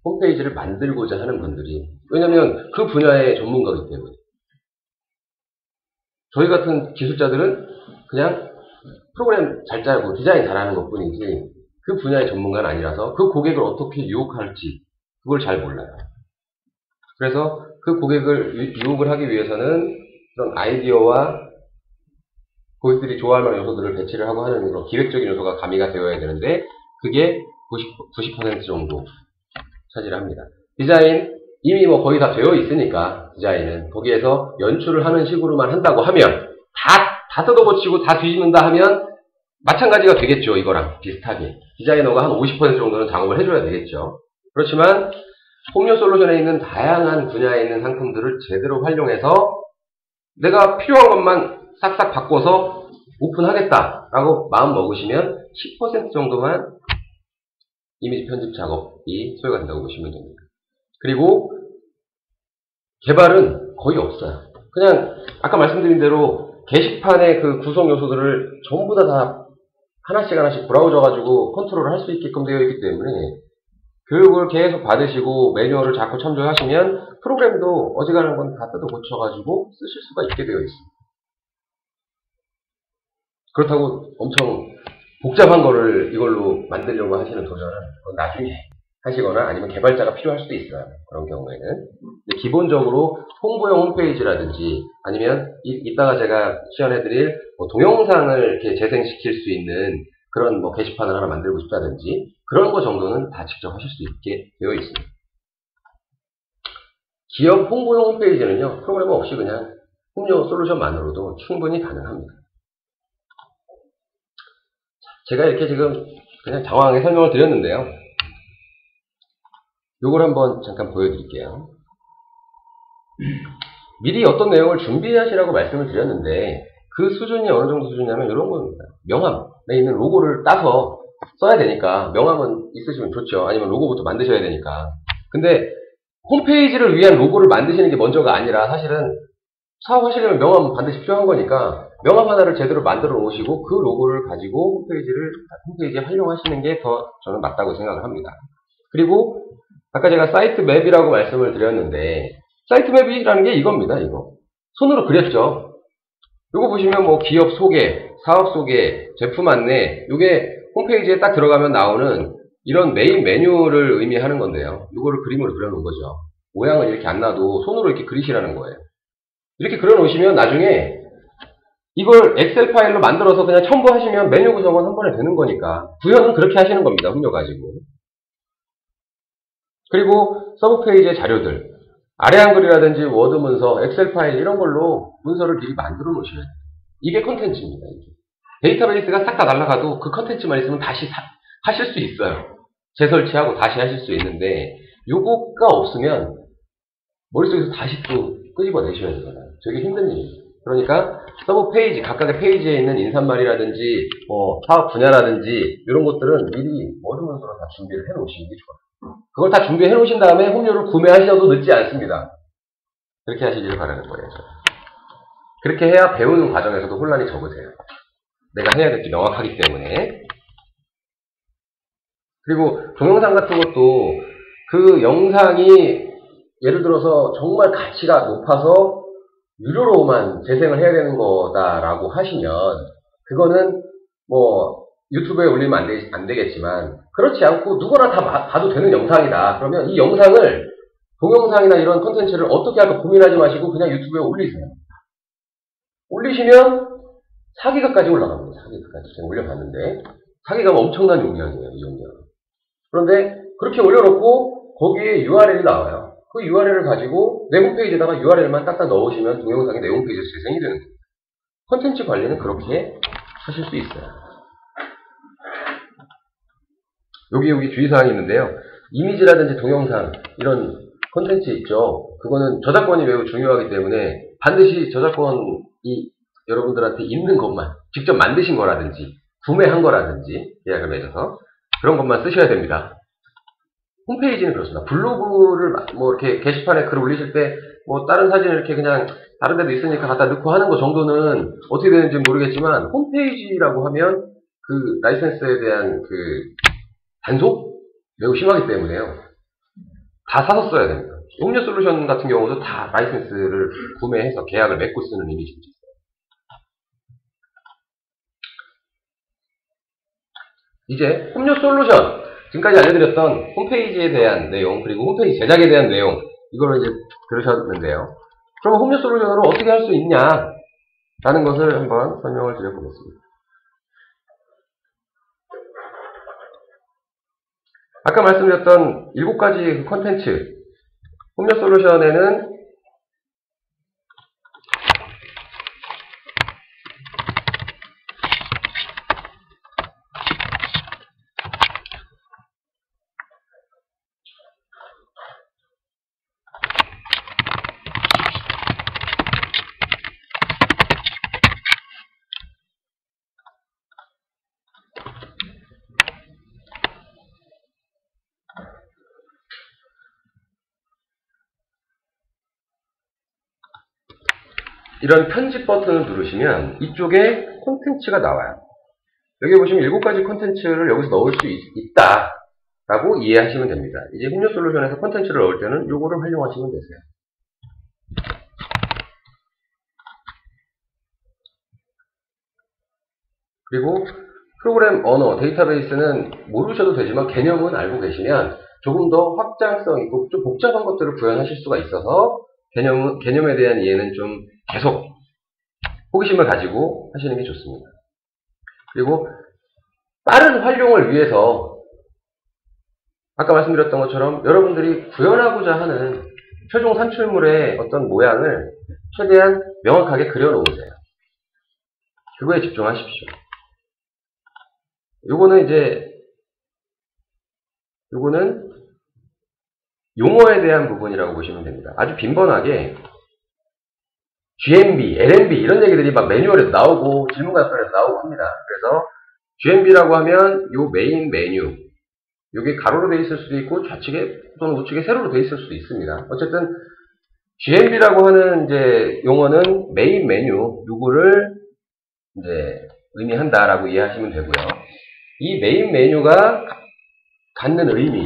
홈페이지를 만들고자 하는 분들이 왜냐하면 그 분야의 전문가이기 때문에 저희 같은 기술자들은 그냥 프로그램 잘 짜고 디자인 잘하는 것뿐이지 그 분야의 전문가는 아니라서 그 고객을 어떻게 유혹할지 그걸 잘 몰라요. 그래서 그 고객을 유혹을 하기 위해서는 그런 아이디어와 고객들이 좋아할 만한 요소들을 배치를 하고 하는 그런 기획적인 요소가 가미가 되어야 되는데 그게 90% 정도 차지를 합니다. 디자인 이미 뭐 거의 다 되어 있으니까 디자인은 거기에서 연출을 하는 식으로만 한다고 하면 다 뜯어고치고 다 뒤집는다 하면 마찬가지가 되겠죠. 이거랑 비슷하게 디자이너가 한 50% 정도는 작업을 해줘야 되겠죠. 그렇지만 홈료 솔루션에 있는 다양한 분야에 있는 상품들을 제대로 활용해서 내가 필요한 것만 싹싹 바꿔서 오픈하겠다라고 마음 먹으시면 10% 정도만 이미지 편집 작업이 소요가 된다고 보시면 됩니다. 그리고 개발은 거의 없어요. 그냥 아까 말씀드린 대로 게시판의 그 구성 요소들을 전부 다 하나씩 브라우저 가지고 컨트롤을 할 수 있게끔 되어 있기 때문에 교육을 계속 받으시고 매뉴얼을 자꾸 참조하시면 프로그램도 어지간한 건 다 뜯어 고쳐가지고 쓰실 수가 있게 되어 있습니다. 그렇다고 엄청 복잡한 거를 이걸로 만들려고 하시는 도전은 나중에 하시거나 아니면 개발자가 필요할 수도 있어요. 그런 경우에는. 근데 기본적으로 홍보용 홈페이지라든지 아니면 이따가 제가 시연해드릴 뭐 동영상을 이렇게 재생시킬 수 있는 그런 뭐 게시판을 하나 만들고 싶다든지 그런 거 정도는 다 직접 하실 수 있게 되어 있습니다. 기업 홍보용 홈페이지는요. 프로그래머 없이 그냥 홈료 솔루션만으로도 충분히 가능합니다. 제가 이렇게 지금 그냥 장황하게 설명을 드렸는데요. 요걸 한번 잠깐 보여드릴게요. 미리 어떤 내용을 준비하시라고 말씀을 드렸는데 그 수준이 어느 정도 수준이냐면 이런 겁니다. 명함에 있는 로고를 따서 써야 되니까 명함은 있으시면 좋죠. 아니면 로고부터 만드셔야 되니까. 근데 홈페이지를 위한 로고를 만드시는 게 먼저가 아니라 사실은 사업하시려면 명함은 반드시 필요한 거니까 명함 하나를 제대로 만들어 놓으시고 그 로고를 가지고 홈페이지에 활용하시는 게 더 저는 맞다고 생각을 합니다. 그리고 아까 제가 사이트 맵이라고 말씀을 드렸는데 사이트 맵이라는 게 이겁니다. 이거 손으로 그렸죠. 이거 보시면 뭐 기업 소개, 사업 소개, 제품 안내, 이게 홈페이지에 딱 들어가면 나오는 이런 메인 메뉴를 의미하는 건데요. 이거를 그림으로 그려놓은 거죠. 모양은 이렇게 안 놔도 손으로 이렇게 그리시라는 거예요. 이렇게 그려놓으시면 나중에 이걸 엑셀 파일로 만들어서 그냥 첨부하시면 메뉴 구성은 한 번에 되는 거니까 구현은 그렇게 하시는 겁니다. 홈료 가지고. 그리고 서브 페이지의 자료들, 아래 한글이라든지 워드 문서, 엑셀 파일 이런 걸로 문서를 미리 만들어 놓으셔야 돼요. 이게 컨텐츠입니다. 이게. 데이터베이스가 싹 다 날아가도 그 컨텐츠만 있으면 다시 하실 수 있어요. 재설치하고 다시 하실 수 있는데 요거가 없으면 머릿속에서 다시 또 끄집어내셔야 되잖아요. 되게 힘든 일이에요. 그러니까 서브 페이지, 각각의 페이지에 있는 인사말이라든지 사업 분야라든지 이런 것들은 미리 워드 문서로 다 준비를 해 놓으시는 게 좋아요. 그걸 다 준비해 놓으신 다음에 홈료를 구매하셔도 늦지 않습니다. 그렇게 하시기를 바라는 거예요. 그렇게 해야 배우는 과정에서도 혼란이 적으세요. 내가 해야 될 게 명확하기 때문에. 그리고 동영상 같은 것도 그 영상이 예를 들어서 정말 가치가 높아서 유료로만 재생을 해야 되는 거다라고 하시면 그거는 뭐 유튜브에 올리면 안 되겠지만 그렇지 않고 누구나 다 봐도 되는 영상이다. 그러면 이 영상을 동영상이나 이런 콘텐츠를 어떻게 할까 고민하지 마시고 그냥 유튜브에 올리세요. 올리시면 4기가까지 올라갑니다. 4기가까지 제가 올려봤는데 4기가면 엄청난 용량이에요. 이 용량. 그런데 그렇게 올려놓고 거기에 URL이 나와요. 그 URL을 가지고 내 홈페이지에다가 URL만 딱딱 넣으시면 동영상이 내 홈페이지에서 재생이 되는 거예요. 콘텐츠 관리는 그렇게 하실 수 있어요. 여기 주의사항이 있는데요. 이미지라든지 동영상 이런 콘텐츠 있죠. 그거는 저작권이 매우 중요하기 때문에 반드시 저작권이 여러분들한테 있는 것만 직접 만드신 거라든지 구매한 거라든지 계약을 맺어서 그런 것만 쓰셔야 됩니다. 홈페이지는 그렇습니다. 블로그를 뭐 이렇게 게시판에 글 올리실 때 뭐 다른 사진을 이렇게 그냥 다른 데도 있으니까 갖다 넣고 하는 거 정도는 어떻게 되는지 모르겠지만 홈페이지라고 하면 그 라이센스에 대한 그 단속 매우 심하기 때문에요. 다 사서 써야 됩니다. 홈료 솔루션 같은 경우도 다 라이센스를 구매해서 계약을 맺고 쓰는 이미지도 있어요. 이제 홈료 솔루션 지금까지 알려드렸던 홈페이지에 대한 내용 그리고 홈페이지 제작에 대한 내용 이거를 이제 들으셨는데요. 그러면 홈료 솔루션으로 어떻게 할 수 있냐 라는 것을 한번 설명을 드려보겠습니다. 아까 말씀드렸던 7가지 컨텐츠 홈료 솔루션에는 이런 편집 버튼을 누르시면 이쪽에 콘텐츠가 나와요. 여기 보시면 7가지 콘텐츠를 여기서 넣을 수 있다 라고 이해하시면 됩니다. 이제 홈료 솔루션에서 콘텐츠를 넣을 때는 요거를 활용하시면 되세요. 그리고 프로그램 언어, 데이터베이스는 모르셔도 되지만 개념은 알고 계시면 조금 더 확장성 있고 좀 복잡한 것들을 구현하실 수가 있어서 개념에 대한 이해는 좀 계속 호기심을 가지고 하시는 게 좋습니다. 그리고 빠른 활용을 위해서 아까 말씀드렸던 것처럼 여러분들이 구현하고자 하는 최종 산출물의 어떤 모양을 최대한 명확하게 그려놓으세요. 그거에 집중하십시오. 요거는 용어에 대한 부분이라고 보시면 됩니다. 아주 빈번하게 GMB, LMB 이런 얘기들이 막 매뉴얼에서 나오고 질문감편에서 나오고 합니다. 그래서 GMB라고 하면 요 메인 메뉴 요게 가로로 되어 있을 수도 있고 좌측에 또는 우측에 세로로 되어 있을 수도 있습니다. 어쨌든 GMB라고 하는 이제 용어는 메인 메뉴 요거를 이제 의미한다라고 이해하시면 되고요. 이 메인 메뉴가 갖는 의미,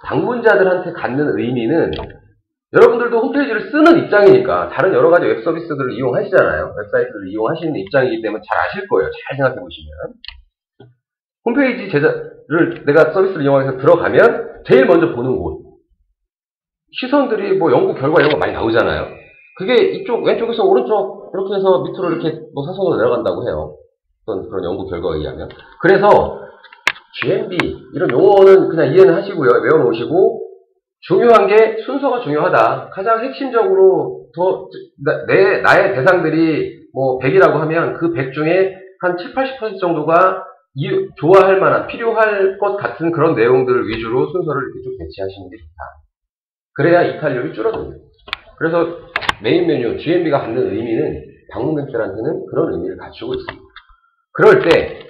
방문자들한테 갖는 의미는 여러분들도 홈페이지를 쓰는 입장이니까 다른 여러 가지 웹 서비스들을 이용하시잖아요. 웹사이트를 이용하시는 입장이기 때문에 잘 아실 거예요. 잘 생각해 보시면. 홈페이지 제작을 내가 서비스를 이용해서 들어가면 제일 먼저 보는 곳. 시선들이 뭐 연구 결과 이런 거 많이 나오잖아요. 그게 이쪽 왼쪽에서 오른쪽 이렇게 해서 밑으로 이렇게 뭐 사선으로 내려간다고 해요. 어떤 그런 연구 결과에 의하면. 그래서 GMB 이런 용어는 그냥 이해는 하시고요. 외워놓으시고 중요한 게 순서가 중요하다. 가장 핵심적으로 나의 대상들이 뭐 100이라고 하면 그 100 중에 한 7, 80% 정도가 좋아할 만한, 필요할 것 같은 그런 내용들 위주로 순서를 이렇게 쭉 배치하시는 게 좋다. 그래야 이탈률이 줄어듭니다. 그래서 메인 메뉴, GMB가 갖는 의미는 방문객들한테는 그런 의미를 갖추고 있습니다. 그럴 때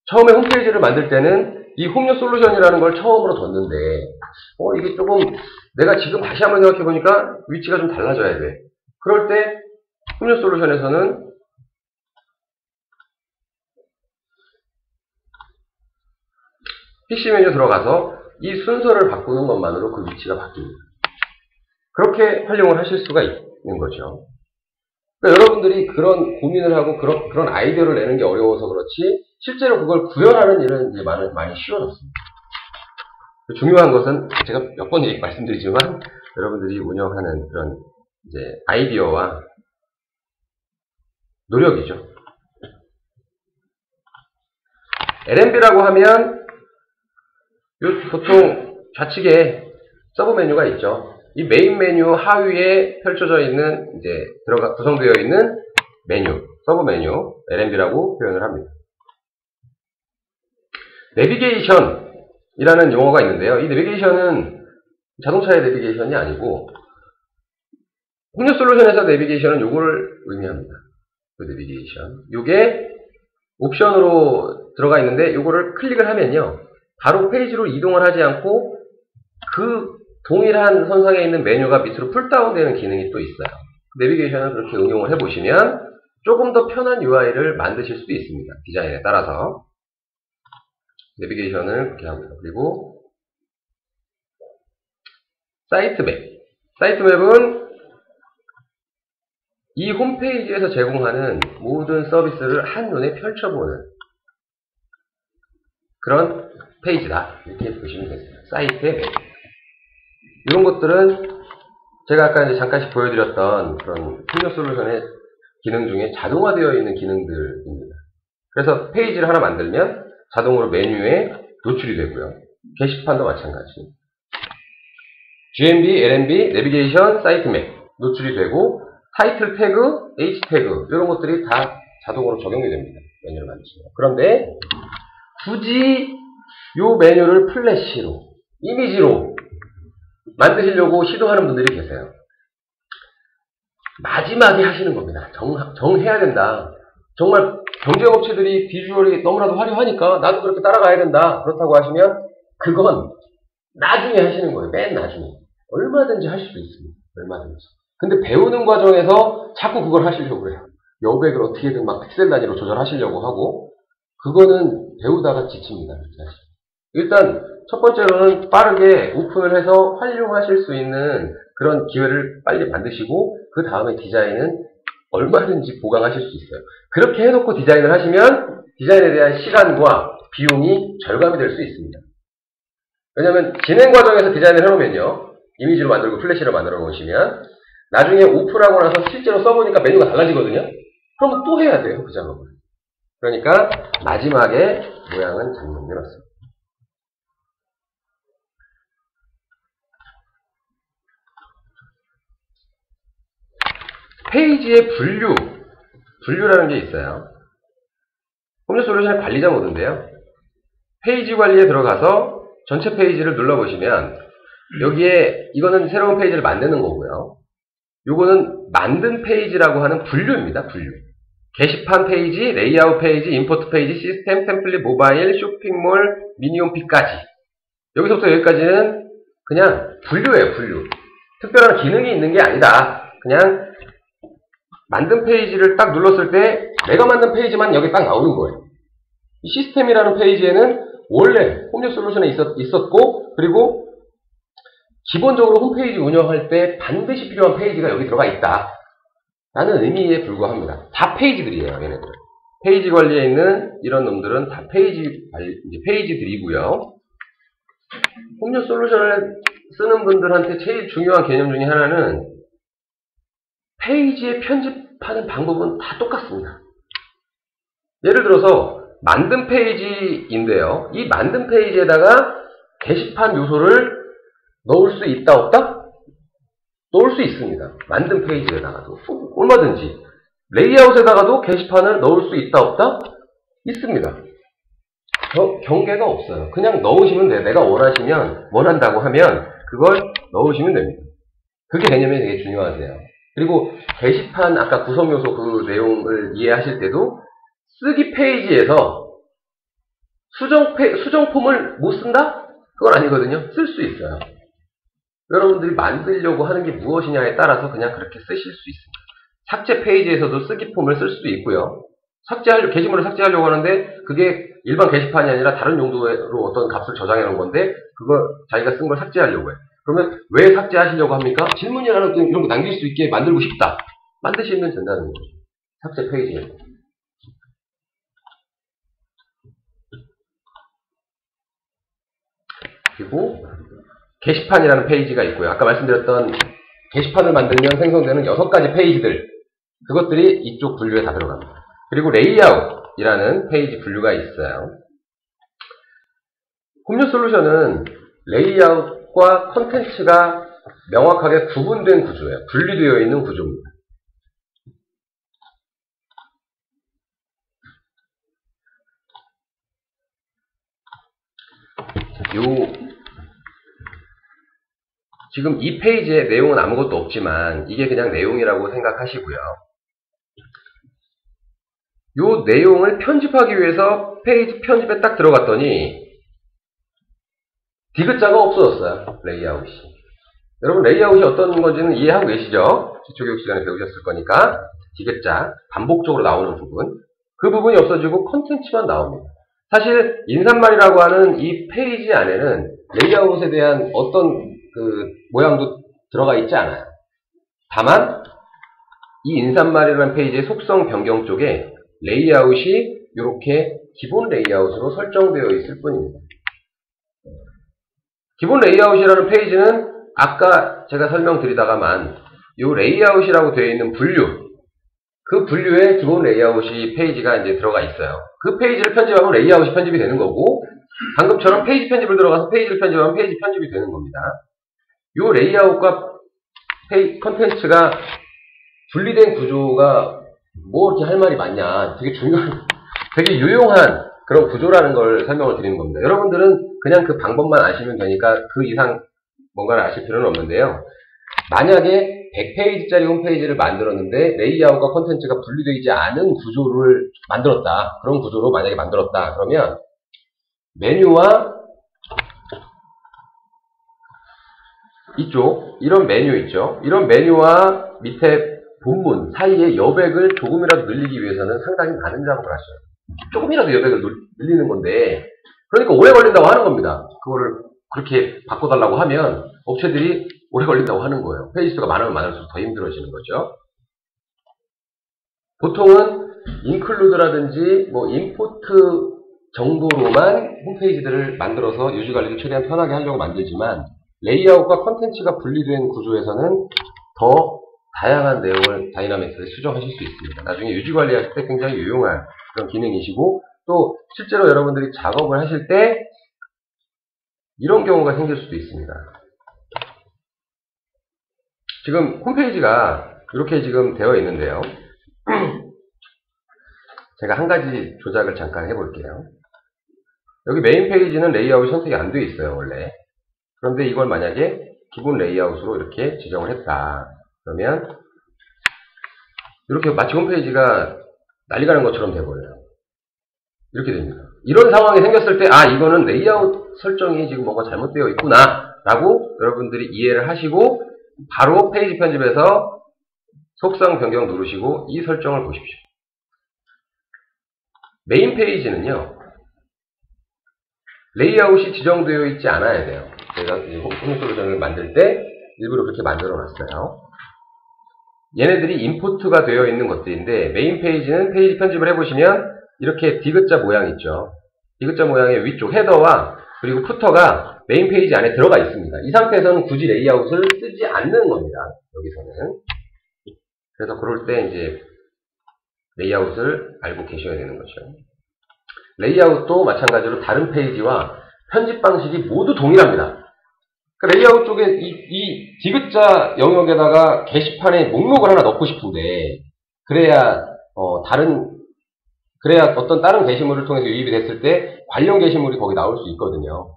처음에 홈페이지를 만들 때는 이 홈료 솔루션이라는 걸 처음으로 뒀는데 이게 조금 내가 지금 다시 한번 생각해 보니까 위치가 좀 달라져야 돼. 그럴 때 홈료 솔루션에서는 PC 메뉴 들어가서 이 순서를 바꾸는 것만으로 그 위치가 바뀝니다. 그렇게 활용을 하실 수가 있는 거죠. 그러니까 여러분들이 그런 고민을 하고 그런 아이디어를 내는 게 어려워서 그렇지 실제로 그걸 구현하는 일은 이제 많이 쉬워졌습니다. 중요한 것은 제가 몇 번 말씀드리지만 여러분들이 운영하는 그런 이제 아이디어와 노력이죠. LMB라고 하면 보통 좌측에 서브 메뉴가 있죠. 이 메인 메뉴 하위에 펼쳐져 있는 이제 구성되어 있는 메뉴, 서브 메뉴, LMB라고 표현을 합니다. 내비게이션이라는 용어가 있는데요. 이 내비게이션은 자동차의 내비게이션이 아니고 홈료 솔루션에서 내비게이션은 요거를 의미합니다. 그 내비게이션. 요게 옵션으로 들어가 있는데 요거를 클릭을 하면요. 바로 페이지로 이동을 하지 않고 그 동일한 선상에 있는 메뉴가 밑으로 풀다운되는 기능이 또 있어요. 내비게이션을 그렇게 응용을 해보시면 조금 더 편한 UI를 만드실 수도 있습니다. 디자인에 따라서. 내비게이션을 그렇게 합니다. 그리고 사이트맵. 사이트맵은 이 홈페이지에서 제공하는 모든 서비스를 한눈에 펼쳐보는 그런 페이지다. 이렇게 보시면 되겠습니다. 사이트의 맵. 이런 것들은 제가 아까 이제 잠깐씩 보여드렸던 그런 홈료 솔루션의 기능 중에 자동화되어 있는 기능들입니다. 그래서 페이지를 하나 만들면 자동으로 메뉴에 노출이 되고요. 게시판도 마찬가지. GMB, LMB, 내비게이션, 사이트맵 노출이 되고 타이틀 태그, H 태그 이런 것들이 다 자동으로 적용이 됩니다. 메뉴를 만드시면. 그런데 굳이 이 메뉴를 플래시로, 이미지로 만드시려고 시도하는 분들이 계세요. 마지막에 하시는 겁니다. 정해야 된다. 정말 경쟁업체들이 비주얼이 너무나도 화려하니까 나도 그렇게 따라가야 된다. 그렇다고 하시면 그건 나중에 하시는 거예요. 맨 나중에. 얼마든지 하실 수 있습니다. 얼마든지. 근데 배우는 과정에서 자꾸 그걸 하시려고 해요. 여백을 어떻게든 막 픽셀 단위로 조절하시려고 하고 그거는 배우다가 지칩니다. 일단 첫 번째로는 빠르게 오픈을 해서 활용하실 수 있는 그런 기회를 빨리 만드시고 그 다음에 디자인은 얼마든지 보강하실 수 있어요. 그렇게 해놓고 디자인을 하시면 디자인에 대한 시간과 비용이 절감이 될 수 있습니다. 왜냐하면 진행 과정에서 디자인을 해놓으면요. 이미지로 만들고 플래시로 만들어 놓으시면 나중에 오픈하고 나서 실제로 써보니까 메뉴가 달라지거든요. 그러면 또 해야 돼요. 그 작업을. 그러니까 마지막에 모양은 잡는 게 맞습니다. 페이지의 분류라는 게 있어요. 홈료 솔루션의 관리자 모드인데요. 페이지 관리에 들어가서 전체 페이지를 눌러보시면 여기에 이거는 새로운 페이지를 만드는 거고요. 요거는 만든 페이지라고 하는 분류입니다. 분류. 게시판 페이지, 레이아웃 페이지, 임포트 페이지, 시스템, 템플릿, 모바일, 쇼핑몰, 미니홈피까지. 여기서부터 여기까지는 그냥 분류예요. 분류. 특별한 기능이 있는 게 아니다. 그냥 만든 페이지를 딱 눌렀을 때 내가 만든 페이지만 여기 딱 나오는 거예요. 이 시스템이라는 페이지에는 원래 홈뉴 솔루션에 있었고, 그리고 기본적으로 홈페이지 운영할 때 반드시 필요한 페이지가 여기 들어가 있다 라는 의미에 불과합니다. 다 페이지들이에요. 얘네들. 페이지 관리에 있는 이런 놈들은 다 페이지들이고요. 홈뉴 솔루션을 쓰는 분들한테 제일 중요한 개념 중에 하나는 페이지에 편집하는 방법은 다 똑같습니다. 예를 들어서 만든 페이지인데요. 이 만든 페이지에다가 게시판 요소를 넣을 수 있다 없다? 넣을 수 있습니다. 만든 페이지에다가도 얼마든지 레이아웃에다가도 게시판을 넣을 수 있다 없다? 있습니다. 경계가 없어요. 그냥 넣으시면 돼요. 내가 원한다고 하면 그걸 넣으시면 됩니다. 그게 개념이 되게 중요하세요. 그리고 게시판 아까 구성 요소 그 내용을 이해하실 때도 쓰기 페이지에서 수정 폼을 못 쓴다? 그건 아니거든요. 쓸 수 있어요. 여러분들이 만들려고 하는 게 무엇이냐에 따라서 그냥 그렇게 쓰실 수 있습니다. 삭제 페이지에서도 쓰기 폼을 쓸 수도 있고요. 게시물을 삭제하려고 하는데 그게 일반 게시판이 아니라 다른 용도로 어떤 값을 저장해 놓은 건데 그걸 자기가 쓴 걸 삭제하려고 해요. 그러면 왜 삭제하시려고 합니까? 질문이라는 거 이런 거 남길 수 있게 만들고 싶다. 만드시면 된다는 거죠. 삭제 페이지에. 그리고 게시판이라는 페이지가 있고요. 아까 말씀드렸던 게시판을 만들면 생성되는 6가지 페이지들, 그것들이 이쪽 분류에 다 들어갑니다. 그리고 레이아웃이라는 페이지 분류가 있어요. 홈뉴 솔루션은 레이아웃과 컨텐츠가 명확하게 구분된 구조예요. 분리되어 있는 구조입니다. 지금 이 페이지에 내용은 아무것도 없지만 이게 그냥 내용이라고 생각하시고요. 이 내용을 편집하기 위해서 페이지 편집에 딱 들어갔더니 디귿자가 없어졌어요. 레이아웃이. 여러분 레이아웃이 어떤 건지는 이해하고 계시죠? 기초교육 시간에 배우셨을 거니까 디귿자, 반복적으로 나오는 부분, 그 부분이 없어지고 컨텐츠만 나옵니다. 사실 인사말이라고 하는 이 페이지 안에는 레이아웃에 대한 어떤 그 모양도 들어가 있지 않아요. 다만 이 인사말이라는 페이지의 속성 변경 쪽에 레이아웃이 이렇게 기본 레이아웃으로 설정되어 있을 뿐입니다. 기본 레이아웃이라는 페이지는 아까 제가 설명드리다가만 이 레이아웃이라고 되어 있는 분류, 그 분류에 기본 레이아웃이 페이지가 이제 들어가 있어요. 그 페이지를 편집하면 레이아웃이 편집이 되는 거고, 방금처럼 페이지 편집을 들어가서 페이지를 편집하면 페이지 편집이 되는 겁니다. 이 레이아웃과 컨텐츠가 분리된 구조가 뭐 이렇게 할 말이 많냐, 되게 중요한, 되게 유용한 그런 구조라는 걸 설명을 드리는 겁니다. 여러분들은 그냥 그 방법만 아시면 되니까 그 이상 뭔가를 아실 필요는 없는데요. 만약에 100페이지짜리 홈페이지를 만들었는데 레이아웃과 컨텐츠가 분리되지 않은 구조를 만들었다. 그런 구조로 만약에 만들었다. 그러면 메뉴와 이쪽, 이런 메뉴 있죠. 이런 메뉴와 밑에 본문 사이에 여백을 조금이라도 늘리기 위해서는 상당히 많은 작업을 하셔요. 조금이라도 여백을 늘리는 건데, 그러니까 오래 걸린다고 하는 겁니다. 그거를 그렇게 바꿔달라고 하면 업체들이 오래 걸린다고 하는 거예요. 페이지 수가 많으면 많을수록 더 힘들어지는 거죠. 보통은 인클루드라든지 뭐 임포트 정도로만 홈페이지들을 만들어서 유지관리를 최대한 편하게 하려고 만들지만, 레이아웃과 컨텐츠가 분리된 구조에서는 더 다양한 내용을 다이나믹스에 수정하실 수 있습니다. 나중에 유지관리하실 때 굉장히 유용한 그런 기능이시고, 또 실제로 여러분들이 작업을 하실 때 이런 경우가 생길 수도 있습니다. 지금 홈페이지가 이렇게 지금 되어 있는데요. 제가 한 가지 조작을 잠깐 해볼게요. 여기 메인 페이지는 레이아웃이 선택이 안 되어 있어요, 원래. 그런데 이걸 만약에 기본 레이아웃으로 이렇게 지정을 했다. 그러면 이렇게 마치 홈페이지가 난리가 난 것처럼 돼버려요. 이렇게 됩니다. 이런 상황이 생겼을 때, 아, 이거는 레이아웃 설정이 지금 뭔가 잘못되어 있구나 라고 여러분들이 이해를 하시고 바로 페이지 편집에서 속성 변경 누르시고 이 설정을 보십시오. 메인 페이지는요, 레이아웃이 지정되어 있지 않아야 돼요. 제가 홈솔루션을 만들 때 일부러 그렇게 만들어 놨어요. 얘네들이 임포트가 되어 있는 것들인데, 메인 페이지는 페이지 편집을 해보시면 이렇게 디귿자 모양 있죠. 디귿자 모양의 위쪽 헤더와 그리고 푸터가 메인 페이지 안에 들어가 있습니다. 이 상태에서는 굳이 레이아웃을 쓰지 않는 겁니다. 여기서는. 그래서 그럴 때 이제 레이아웃을 알고 계셔야 되는 거죠. 레이아웃도 마찬가지로 다른 페이지와 편집 방식이 모두 동일합니다. 그러니까 레이아웃 쪽에 이 디귿자 영역에다가 게시판에 목록을 하나 넣고 싶은데, 그래야 어떤 다른 게시물을 통해서 유입이 됐을 때 관련 게시물이 거기 나올 수 있거든요.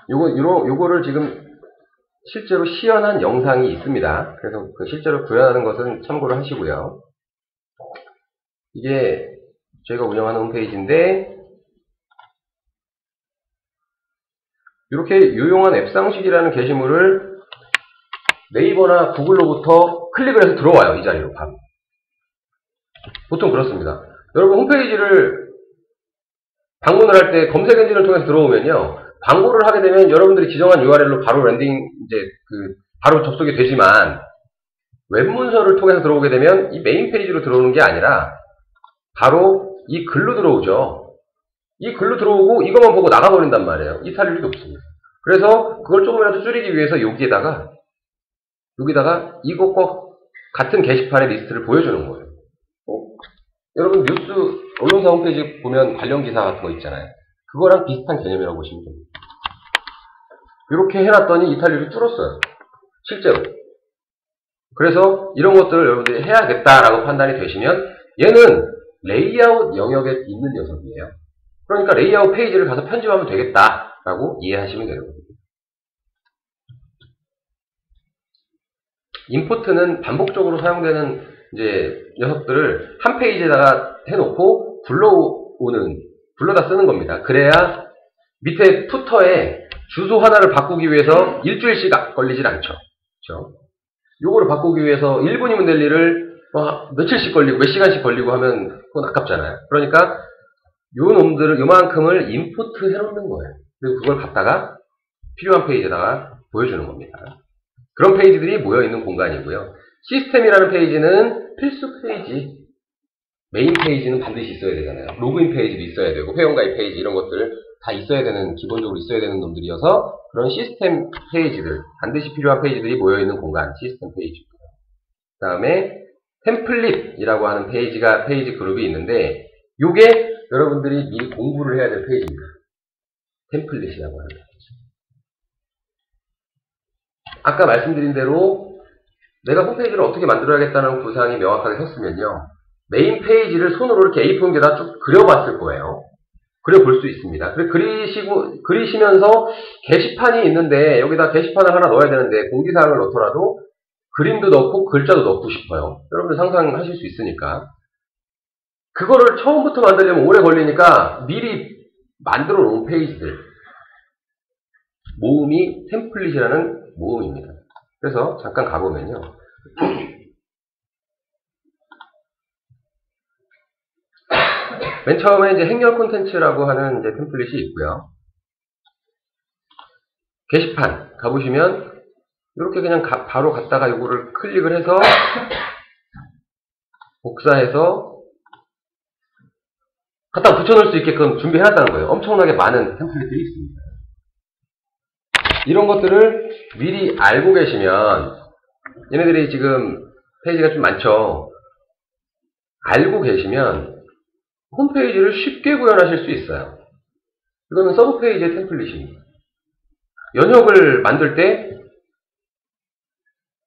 요거를 지금 실제로 시연한 영상이 있습니다. 그래서 그 실제로 구현하는 것은 참고를 하시고요. 이게 저희가 운영하는 홈페이지인데, 이렇게 유용한 앱상식이라는 게시물을 네이버나 구글로부터 클릭을 해서 들어와요. 이 자리로 바로. 보통 그렇습니다. 여러분 홈페이지를 방문을 할 때 검색 엔진을 통해서 들어오면요, 광고를 하게 되면 여러분들이 지정한 URL로 바로 바로 접속이 되지만, 웹 문서를 통해서 들어오게 되면 이 메인 페이지로 들어오는 게 아니라 바로 이 글로 들어오죠. 이 글로 들어오고 이것만 보고 나가버린단 말이에요. 이탈 일도 없습니다. 그래서 그걸 조금이라도 줄이기 위해서 여기다가 이것과 같은 게시판의 리스트를 보여주는 거예요. 여러분 뉴스 언론사 홈페이지 보면 관련 기사 같은 거 있잖아요. 그거랑 비슷한 개념이라고 보시면 됩니다. 이렇게 해놨더니 이탈률이 줄었어요. 실제로. 그래서 이런 것들을 여러분들이 해야겠다라고 판단이 되시면, 얘는 레이아웃 영역에 있는 녀석이에요. 그러니까 레이아웃 페이지를 가서 편집하면 되겠다라고 이해하시면 되는 겁니다. 임포트는 반복적으로 사용되는 이제 녀석들을 한 페이지에다가 해놓고 불러다 쓰는 겁니다. 그래야 밑에 푸터에 주소 하나를 바꾸기 위해서 일주일씩 걸리질 않죠. 그렇죠? 요거를 바꾸기 위해서 1분이면 될 일을 며칠씩 걸리고 몇 시간씩 걸리고 하면 그건 아깝잖아요. 그러니까 요만큼을 임포트 해놓는 거예요. 그리고 그걸 갖다가 필요한 페이지에다가 보여주는 겁니다. 그런 페이지들이 모여있는 공간이고요. 시스템이라는 페이지는 필수 페이지, 메인 페이지는 반드시 있어야 되잖아요. 로그인 페이지도 있어야 되고 회원가입 페이지 이런 것들 다 있어야 되는, 기본적으로 있어야 되는 놈들이어서 그런 시스템 페이지들, 반드시 필요한 페이지들이 모여있는 공간, 시스템 페이지고요. 그 다음에 템플릿이라고 하는 페이지 그룹이 있는데, 요게 여러분들이 미리 공부를 해야 될 페이지입니다. 템플릿이라고 하는 페이지. 아까 말씀드린 대로 내가 홈페이지를 어떻게 만들어야겠다는 구상이 명확하게 섰으면요, 메인 페이지를 손으로 이렇게 A4용지에다 쭉 그려봤을 거예요. 그려볼 수 있습니다. 그리시면서 게시판이 있는데 여기다 게시판을 하나 넣어야 되는데 공지사항을 넣더라도 그림도 넣고 글자도 넣고 싶어요. 여러분들 상상하실 수 있으니까. 그거를 처음부터 만들려면 오래 걸리니까 미리 만들어 놓은 페이지들, 모음이 템플릿이라는 모음입니다. 그래서 잠깐 가보면요, 맨 처음에 이제 행렬 콘텐츠라고 하는 이제 템플릿이 있고요. 게시판 가보시면 이렇게 그냥 바로 갔다가 이거를 클릭을 해서 복사해서 갖다 붙여놓을 수 있게끔 준비해놨다는 거예요. 엄청나게 많은 템플릿들이 있습니다. 이런 것들을 미리 알고 계시면, 얘네들이 지금 페이지가 좀 많죠. 알고 계시면 홈페이지를 쉽게 구현하실 수 있어요. 이거는 서브 페이지의 템플릿입니다. 연역을 만들 때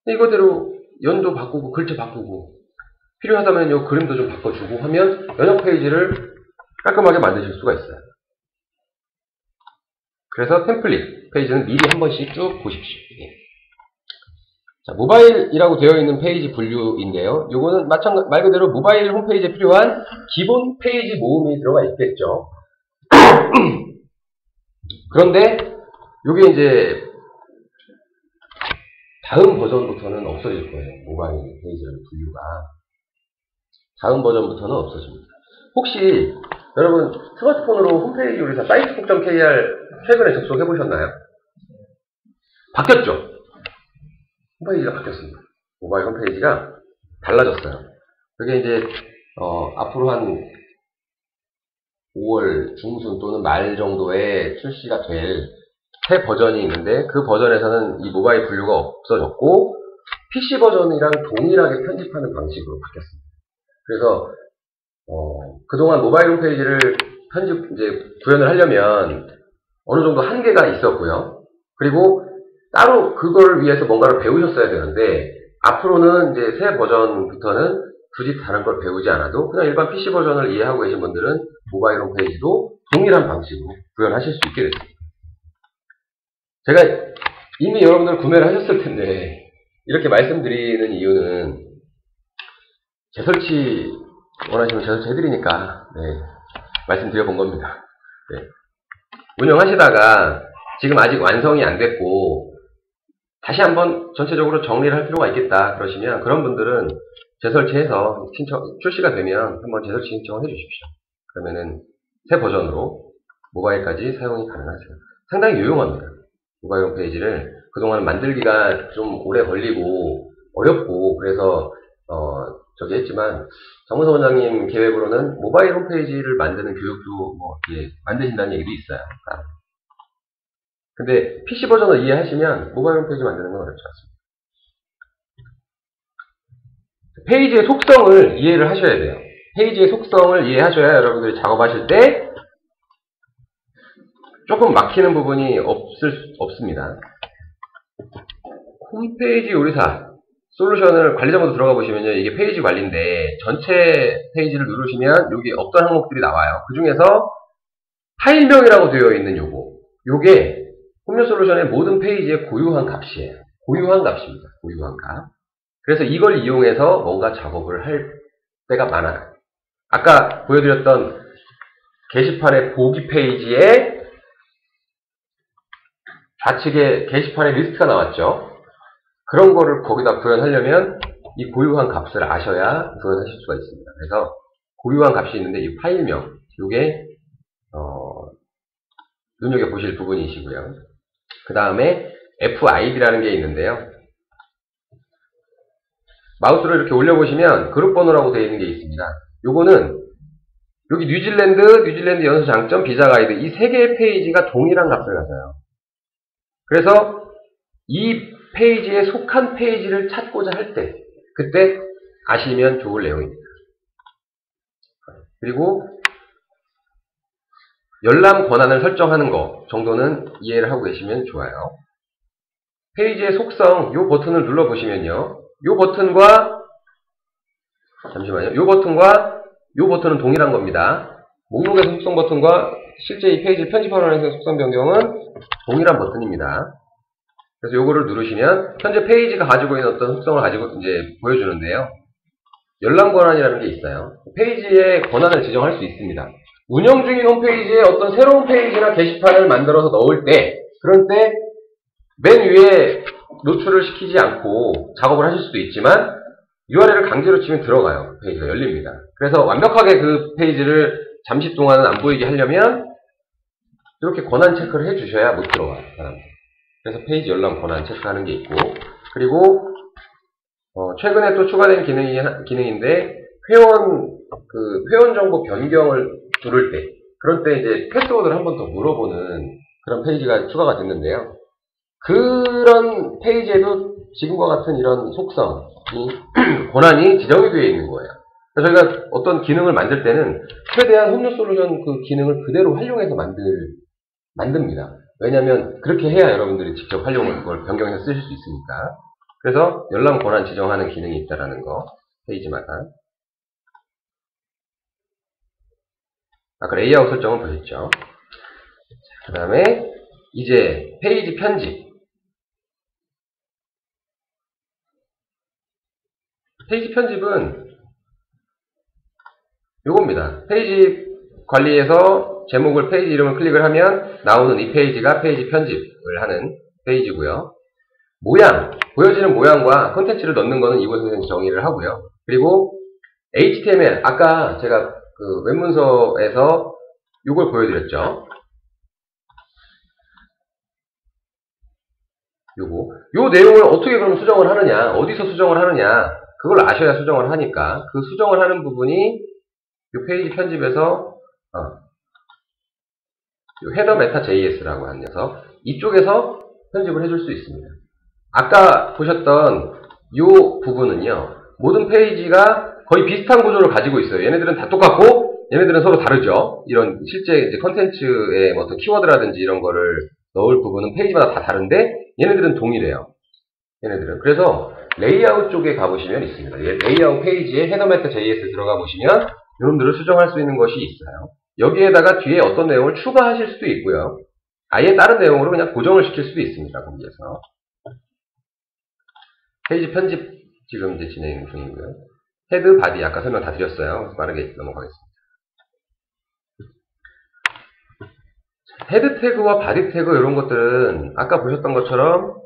이거대로 연도 바꾸고 글자 바꾸고 필요하다면 요 그림도 좀 바꿔주고 하면 연역 페이지를 깔끔하게 만드실 수가 있어요. 그래서 템플릿 페이지는 미리 한 번씩 쭉 보십시오. 자, 모바일이라고 되어 있는 페이지 분류인데요. 요거는 말 그대로 모바일 홈페이지에 필요한 기본 페이지 모음이 들어가 있겠죠. 그런데 요게 이제 다음 버전부터는 없어질 거예요. 모바일 페이지라는 분류가. 다음 버전부터는 없어집니다. 혹시 여러분 스마트폰으로 홈페이지 요리사 사이트북.kr 최근에 접속해 보셨나요? 바뀌었죠? 홈페이지가 바뀌었습니다. 모바일 홈페이지가 달라졌어요. 그게 이제 앞으로 한 5월 중순 또는 말 정도에 출시가 될 새 버전이 있는데, 그 버전에서는 이 모바일 분류가 없어졌고 PC 버전이랑 동일하게 편집하는 방식으로 바뀌었습니다. 그래서 그동안 모바일 홈페이지를 구현을 하려면 어느 정도 한계가 있었고요. 그리고 따로 그걸 위해서 뭔가를 배우셨어야 되는데, 앞으로는 이제 새 버전부터는 굳이 다른 걸 배우지 않아도 그냥 일반 PC 버전을 이해하고 계신 분들은 모바일 홈페이지도 동일한 방식으로 구현하실 수 있게 됐습니다. 제가 이미 여러분들 구매를 하셨을 텐데 이렇게 말씀드리는 이유는, 재설치 원하시면 재설치 해드리니까 말씀드려본 겁니다. 운영하시다가 지금 아직 완성이 안 됐고 다시 한번 전체적으로 정리를 할 필요가 있겠다 그러시면, 그런 분들은 재설치해서 출시가 되면 한번 재설치 신청을 해주십시오. 그러면은 새 버전으로 모바일까지 사용이 가능하세요. 상당히 유용합니다. 모바일 홈페이지를 그동안 만들기가 좀 오래 걸리고 어렵고 그래서 했지만, 정문서 원장님 계획으로는 모바일 홈페이지를 만드는 교육도 만드신다는 얘기도 있어요. 근데 PC 버전을 이해하시면 모바일 홈페이지 만드는 건 어렵지 않습니다. 페이지의 속성을 이해를 하셔야 돼요. 페이지의 속성을 이해하셔야 여러분들이 작업하실 때 조금 막히는 부분이 없습니다. 홈페이지 요리사 솔루션을 관리자모드 들어가 보시면요, 이게 페이지 관리인데 전체 페이지를 누르시면 여기 어떤 항목들이 나와요. 그 중에서 파일명이라고 되어 있는 요게 홈쇼솔루션의 모든 페이지의 고유한 값이에요. 고유한 값입니다. 고유한 값. 그래서 이걸 이용해서 뭔가 작업을 할 때가 많아요. 아까 보여드렸던 게시판의 보기 페이지에 좌측에 게시판의 리스트가 나왔죠. 그런 거를 거기다 구현하려면 이 고유한 값을 아셔야 구현하실 수가 있습니다. 그래서 고유한 값이 있는데 이 파일명, 요게 눈여겨보실 부분이시고요. 그 다음에 FID라는 게 있는데요. 마우스로 이렇게 올려보시면 그룹 번호라고 되어 있는 게 있습니다. 요거는 여기 뉴질랜드 연수 장점, 비자 가이드, 이 세 개의 페이지가 동일한 값을 가져요. 그래서 이 페이지에 속한 페이지를 찾고자 할 때, 그때 아시면 좋을 내용입니다. 그리고 열람 권한을 설정하는 거 정도는 이해를 하고 계시면 좋아요. 페이지의 속성, 요 버튼을 눌러보시면요, 요 버튼과 요 버튼은 동일한 겁니다. 목록에서 속성 버튼과 실제 이 페이지를 편집하는 데서 속성 변경은 동일한 버튼입니다. 그래서 요거를 누르시면 현재 페이지가 가지고 있는 어떤 속성을 가지고 보여주는데요. 열람 권한이라는 게 있어요. 페이지에 권한을 지정할 수 있습니다. 운영 중인 홈페이지에 어떤 새로운 페이지나 게시판을 만들어서 넣을 때, 그런 때 맨 위에 노출을 시키지 않고 작업을 하실 수도 있지만 URL을 강제로 치면 들어가요. 페이지가 열립니다. 그래서 완벽하게 그 페이지를 잠시 동안은 안 보이게 하려면 이렇게 권한 체크를 해주셔야 못 들어가요. 그래서 페이지 열람 권한 체크하는 게 있고, 그리고 최근에 또 추가된 기능인데 회원 정보 변경을 누를 때, 그럴 때 이제 패스워드를 한 번 더 물어보는 그런 페이지가 추가가 됐는데요. 그런 페이지에도 지금과 같은 이런 속성이 권한이 지정이 되어 있는 거예요. 그래서 저희가 어떤 기능을 만들 때는 최대한 홈쇼솔루션 그 기능을 그대로 활용해서 만듭니다. 왜냐하면 그렇게 해야 여러분들이 직접 활용을 그걸 변경해서 쓰실 수 있으니까. 그래서 열람 권한 지정하는 기능이 있다라는 거, 페이지마다. 아까 레이아웃 설정은 보셨죠? 그 다음에 이제 페이지 편집. 페이지 편집은 요겁니다. 페이지 관리에서 제목을, 페이지 이름을 클릭을 하면 나오는 이 페이지가 페이지 편집을 하는 페이지고요. 모양, 보여지는 모양과 컨텐츠를 넣는 거는 이곳에서 정의를 하고요. 그리고 HTML, 아까 제가 그 웹문서에서 이걸 보여드렸죠. 요 내용을 어떻게 그럼 수정을 하느냐, 어디서 수정을 하느냐, 그걸 아셔야 수정을 하니까 그 수정을 하는 부분이 요 페이지 편집에서 요 헤더 메타 JS라고 하는 녀석, 이쪽에서 편집을 해줄 수 있습니다. 아까 보셨던 요 부분은요, 모든 페이지가 거의 비슷한 구조를 가지고 있어요. 얘네들은 다 똑같고 얘네들은 서로 다르죠. 이런 실제 이제 컨텐츠의 어떤 키워드라든지 이런 거를 넣을 부분은 페이지마다 다 다른데 얘네들은 동일해요. 얘네들은. 그래서 레이아웃 쪽에 가보시면 있습니다. 레이아웃 페이지에 헤더 메타 JS 들어가 보시면 이놈들을 수정할 수 있는 것이 있어요. 여기에다가 뒤에 어떤 내용을 추가하실 수도 있고요. 아예 다른 내용으로 그냥 고정을 시킬 수도 있습니다. 거기에서. 페이지 편집 지금 이제 진행 중이고요. 헤드, 바디 아까 설명 다 드렸어요. 빠르게 넘어가겠습니다. 헤드 태그와 바디 태그 이런 것들은 아까 보셨던 것처럼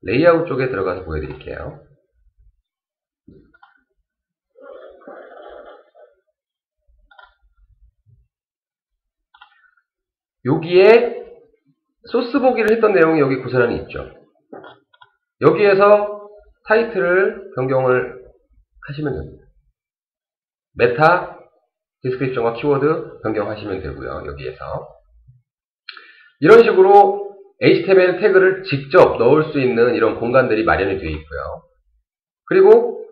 레이아웃 쪽에 들어가서 보여드릴게요. 여기에 소스 보기를 했던 내용이 여기 고스란히 있죠. 여기에서 타이틀을 변경을 하시면 됩니다. 메타, 디스크립션과 키워드 변경하시면 되고요. 여기에서 이런 식으로 HTML 태그를 직접 넣을 수 있는 이런 공간들이 마련이 되어 있고요. 그리고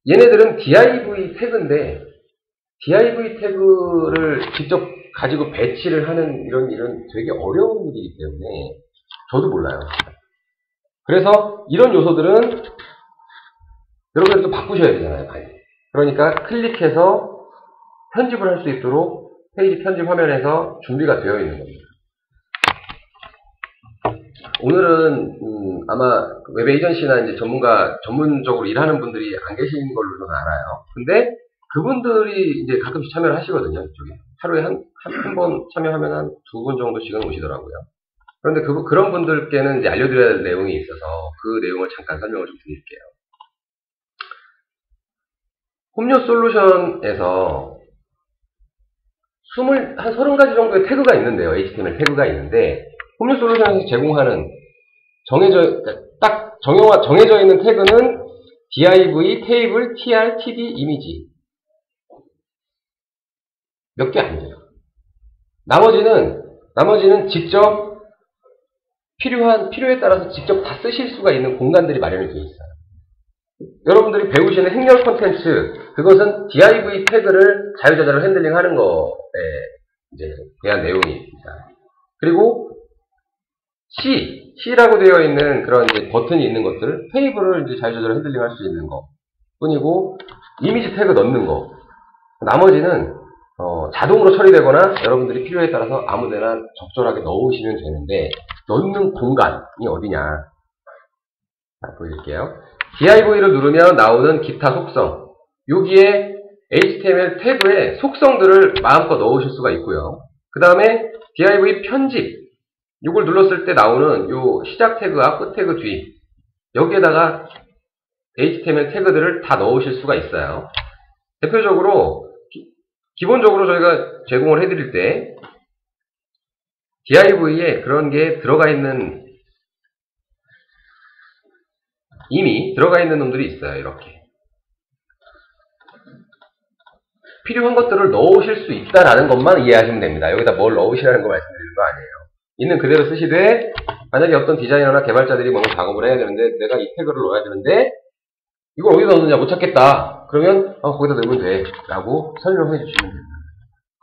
얘네들은 div 태그인데 div 태그를 직접 가지고 배치를 하는 이런 되게 어려운 일이기 때문에 저도 몰라요. 그래서 이런 요소들은 여러분들이 또 바꾸셔야 되잖아요. 그러니까 클릭해서 편집을 할 수 있도록 페이지 편집 화면에서 준비가 되어 있는 겁니다. 오늘은 아마 웹 에이전시나 이제 전문적으로 일하는 분들이 안 계신 걸로 저는 알아요. 근데 그분들이 이제 가끔씩 참여를 하시거든요. 이쪽에. 하루에 한 번 참여하면 한 2분 정도씩은 오시더라고요. 그런데 그런 분들께는 이제 알려드려야 할 내용이 있어서 그 내용을 잠깐 설명을 좀 드릴게요. 홈요 솔루션에서 한 30가지 정도의 태그가 있는데요. HTML 태그가 있는데, 홈요 솔루션에서 제공하는 정해져 있는 태그는 div, 테이블, tr, td, 이미지. 몇 개 안 돼요. 나머지는 직접 필요에 따라서 직접 다 쓰실 수가 있는 공간들이 마련이 되어 있어요. 여러분들이 배우시는 행렬 콘텐츠, 그것은 div 태그를 자유자재로 핸들링하는 거에 이제 대한 내용입니다. 그리고 C라고 되어 있는 그런 이제 버튼이 있는 것들, 테이블을 이제 자유자재로 핸들링할 수 있는 거 뿐이고, 이미지 태그 넣는 거, 나머지는 자동으로 처리되거나 여러분들이 필요에 따라서 아무데나 적절하게 넣으시면 되는데, 넣는 공간이 어디냐? 자, 보여드릴게요. div를 누르면 나오는 기타 속성. 여기에 HTML 태그에 속성들을 마음껏 넣으실 수가 있고요. 그 다음에 div 편집. 이걸 눌렀을 때 나오는 요 시작 태그와 끝 태그 뒤. 여기에다가 HTML 태그들을 다 넣으실 수가 있어요. 대표적으로, 기본적으로 저희가 제공을 해드릴 때, div에 그런 게 이미 들어가 있는 놈들이 있어요. 이렇게. 필요한 것들을 넣으실 수 있다라는 것만 이해하시면 됩니다. 여기다 뭘 넣으시라는 거 말씀드리는 거 아니에요. 있는 그대로 쓰시되, 만약에 어떤 디자이너나 개발자들이 뭔가 작업을 해야 되는데, 내가 이 태그를 넣어야 되는데, 이걸 어디다 넣느냐 못 찾겠다. 그러면 거기다 넣으면 돼. 라고 설명해 주시면 됩니다.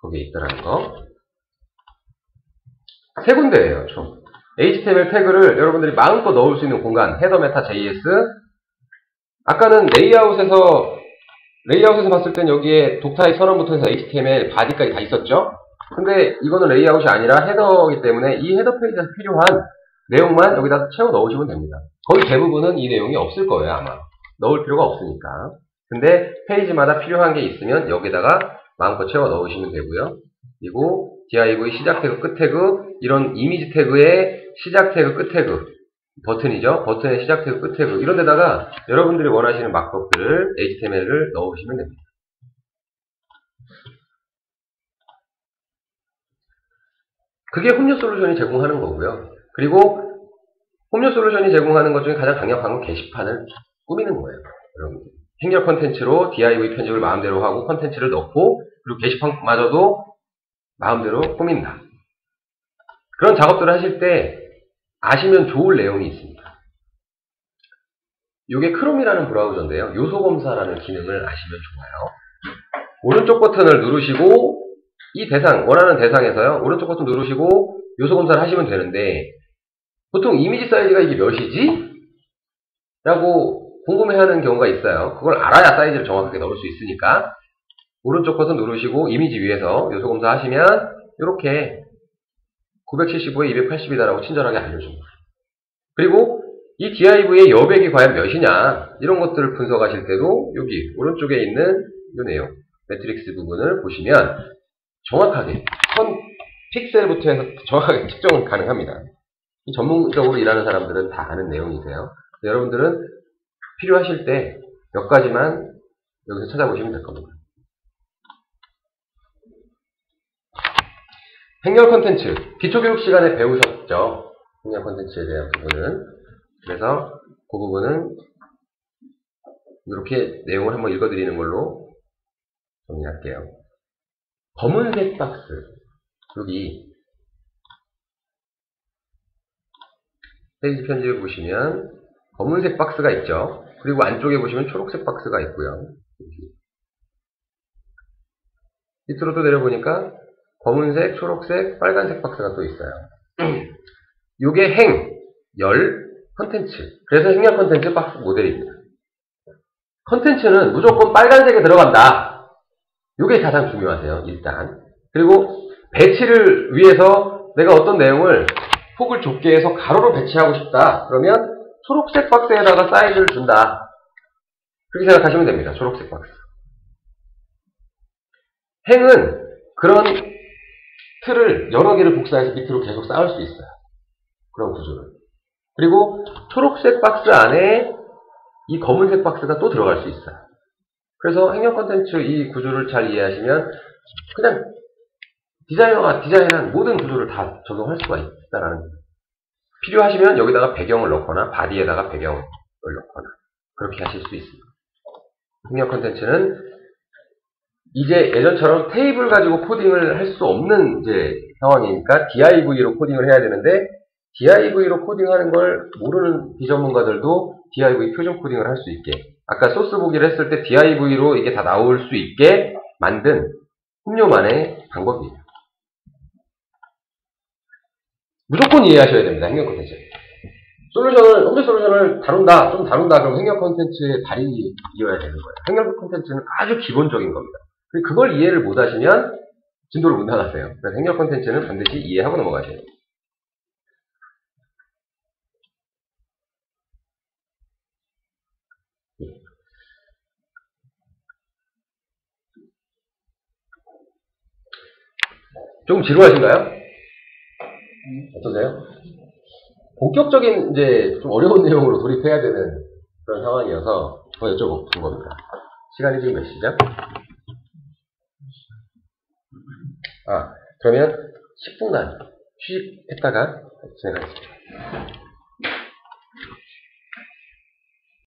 거기에 있더라는 거. 세 군데예요, 총. HTML 태그를 여러분들이 마음껏 넣을 수 있는 공간, 헤더 메타 JS. 아까는 레이아웃에서 봤을 땐 여기에 독타입 선언부터 해서 HTML, 바디까지 다 있었죠? 근데 이거는 레이아웃이 아니라 헤더이기 때문에 이 헤더 페이지에서 필요한 내용만 여기다 채워 넣으시면 됩니다. 거의 대부분은 이 내용이 없을 거예요, 아마. 넣을 필요가 없으니까. 근데 페이지마다 필요한 게 있으면 여기다가 마음껏 채워 넣으시면 되고요. 그리고 div 시작 태그, 끝 태그, 이런 이미지 태그의 시작 태그, 끝 태그, 버튼이죠. 버튼의 시작 태그, 끝 태그, 이런 데다가 여러분들이 원하시는 마크업들을 HTML을 넣으시면 됩니다. 그게 홈뉴 솔루션이 제공하는 거고요. 그리고 홈뉴 솔루션이 제공하는 것 중에 가장 강력한 건 게시판을 꾸미는 거예요. 여러분, 행렬 컨텐츠로 div 편집을 마음대로 하고 컨텐츠를 넣고, 그리고 게시판마저도 마음대로 꾸민다. 그런 작업들을 하실 때 아시면 좋을 내용이 있습니다. 이게 크롬이라는 브라우저인데요. 요소 검사라는 기능을 아시면 좋아요. 오른쪽 버튼을 누르시고 이 대상, 원하는 대상에서요, 오른쪽 버튼 누르시고 요소 검사를 하시면 되는데, 보통 이미지 사이즈가 이게 몇이지? 라고 궁금해하는 경우가 있어요. 그걸 알아야 사이즈를 정확하게 넣을 수 있으니까 오른쪽 버튼 누르시고 이미지 위에서 요소 검사 하시면 이렇게 975에 280이다라고 친절하게 알려줍니다. 그리고 이 div의 여백이 과연 몇이냐, 이런 것들을 분석하실 때도 여기 오른쪽에 있는 이 내용, 매트릭스 부분을 보시면 정확하게 픽셀부터 해서 정확하게 측정은 가능합니다. 전문적으로 일하는 사람들은 다 아는 내용이세요. 여러분들은 필요하실 때 몇 가지만 여기서 찾아보시면 될 겁니다. 행렬 컨텐츠, 기초교육 시간에 배우셨죠? 행렬 컨텐츠에 대한 부분은. 그래서 그 부분은 이렇게 내용을 한번 읽어드리는 걸로 정리할게요. 검은색 박스, 여기 페이지 편집을 보시면 검은색 박스가 있죠. 그리고 안쪽에 보시면 초록색 박스가 있고요. 밑으로 또 내려보니까 검은색, 초록색, 빨간색 박스가 또 있어요. 요게 열 컨텐츠. 그래서 행렬 컨텐츠 박스 모델입니다. 컨텐츠는 무조건 빨간색에 들어간다. 요게 가장 중요하세요, 일단. 그리고 배치를 위해서 내가 어떤 내용을 폭을 좁게 해서 가로로 배치하고 싶다. 그러면 초록색 박스에다가 사이즈를 준다. 그렇게 생각하시면 됩니다. 초록색 박스. 행은 그런 틀을 여러 개를 복사해서 밑으로 계속 쌓을 수 있어요. 그런 구조를. 그리고 초록색 박스 안에 이 검은색 박스가 또 들어갈 수 있어요. 그래서 행렬 컨텐츠 이 구조를 잘 이해하시면 그냥 디자이너가 디자인한 모든 구조를 다 적용할 수가 있다라는 거예요. 필요하시면 여기다가 배경을 넣거나 바디에다가 배경을 넣거나 그렇게 하실 수 있습니다. 행렬 컨텐츠는 이제 예전처럼 테이블 가지고 코딩을 할 수 없는 이제 상황이니까 DIV로 코딩을 해야 되는데, DIV로 코딩하는 걸 모르는 비전문가들도 DIV 표준 코딩을 할 수 있게, 아까 소스 보기를 했을 때 DIV로 이게 다 나올 수 있게 만든 홈료만의 방법이에요. 무조건 이해하셔야 됩니다. 행렬 컨텐츠. 홈뉴 솔루션을 다룬다, 좀 다룬다, 그럼 행렬 컨텐츠의 달인이어야 되는 거예요. 행렬 컨텐츠는 아주 기본적인 겁니다. 그걸 이해를 못 하시면 진도를 못 나가세요. 그래서 행렬 컨텐츠는 반드시 이해하고 넘어가셔야 돼요. 조금 지루하신가요? 어떠세요? 본격적인 이제 좀 어려운 내용으로 돌입해야 되는 그런 상황이어서 더 여쭤본 겁니다. 시간이 지금 몇 시죠? 그러면 10분간 휴식했다가 진행하겠습니다.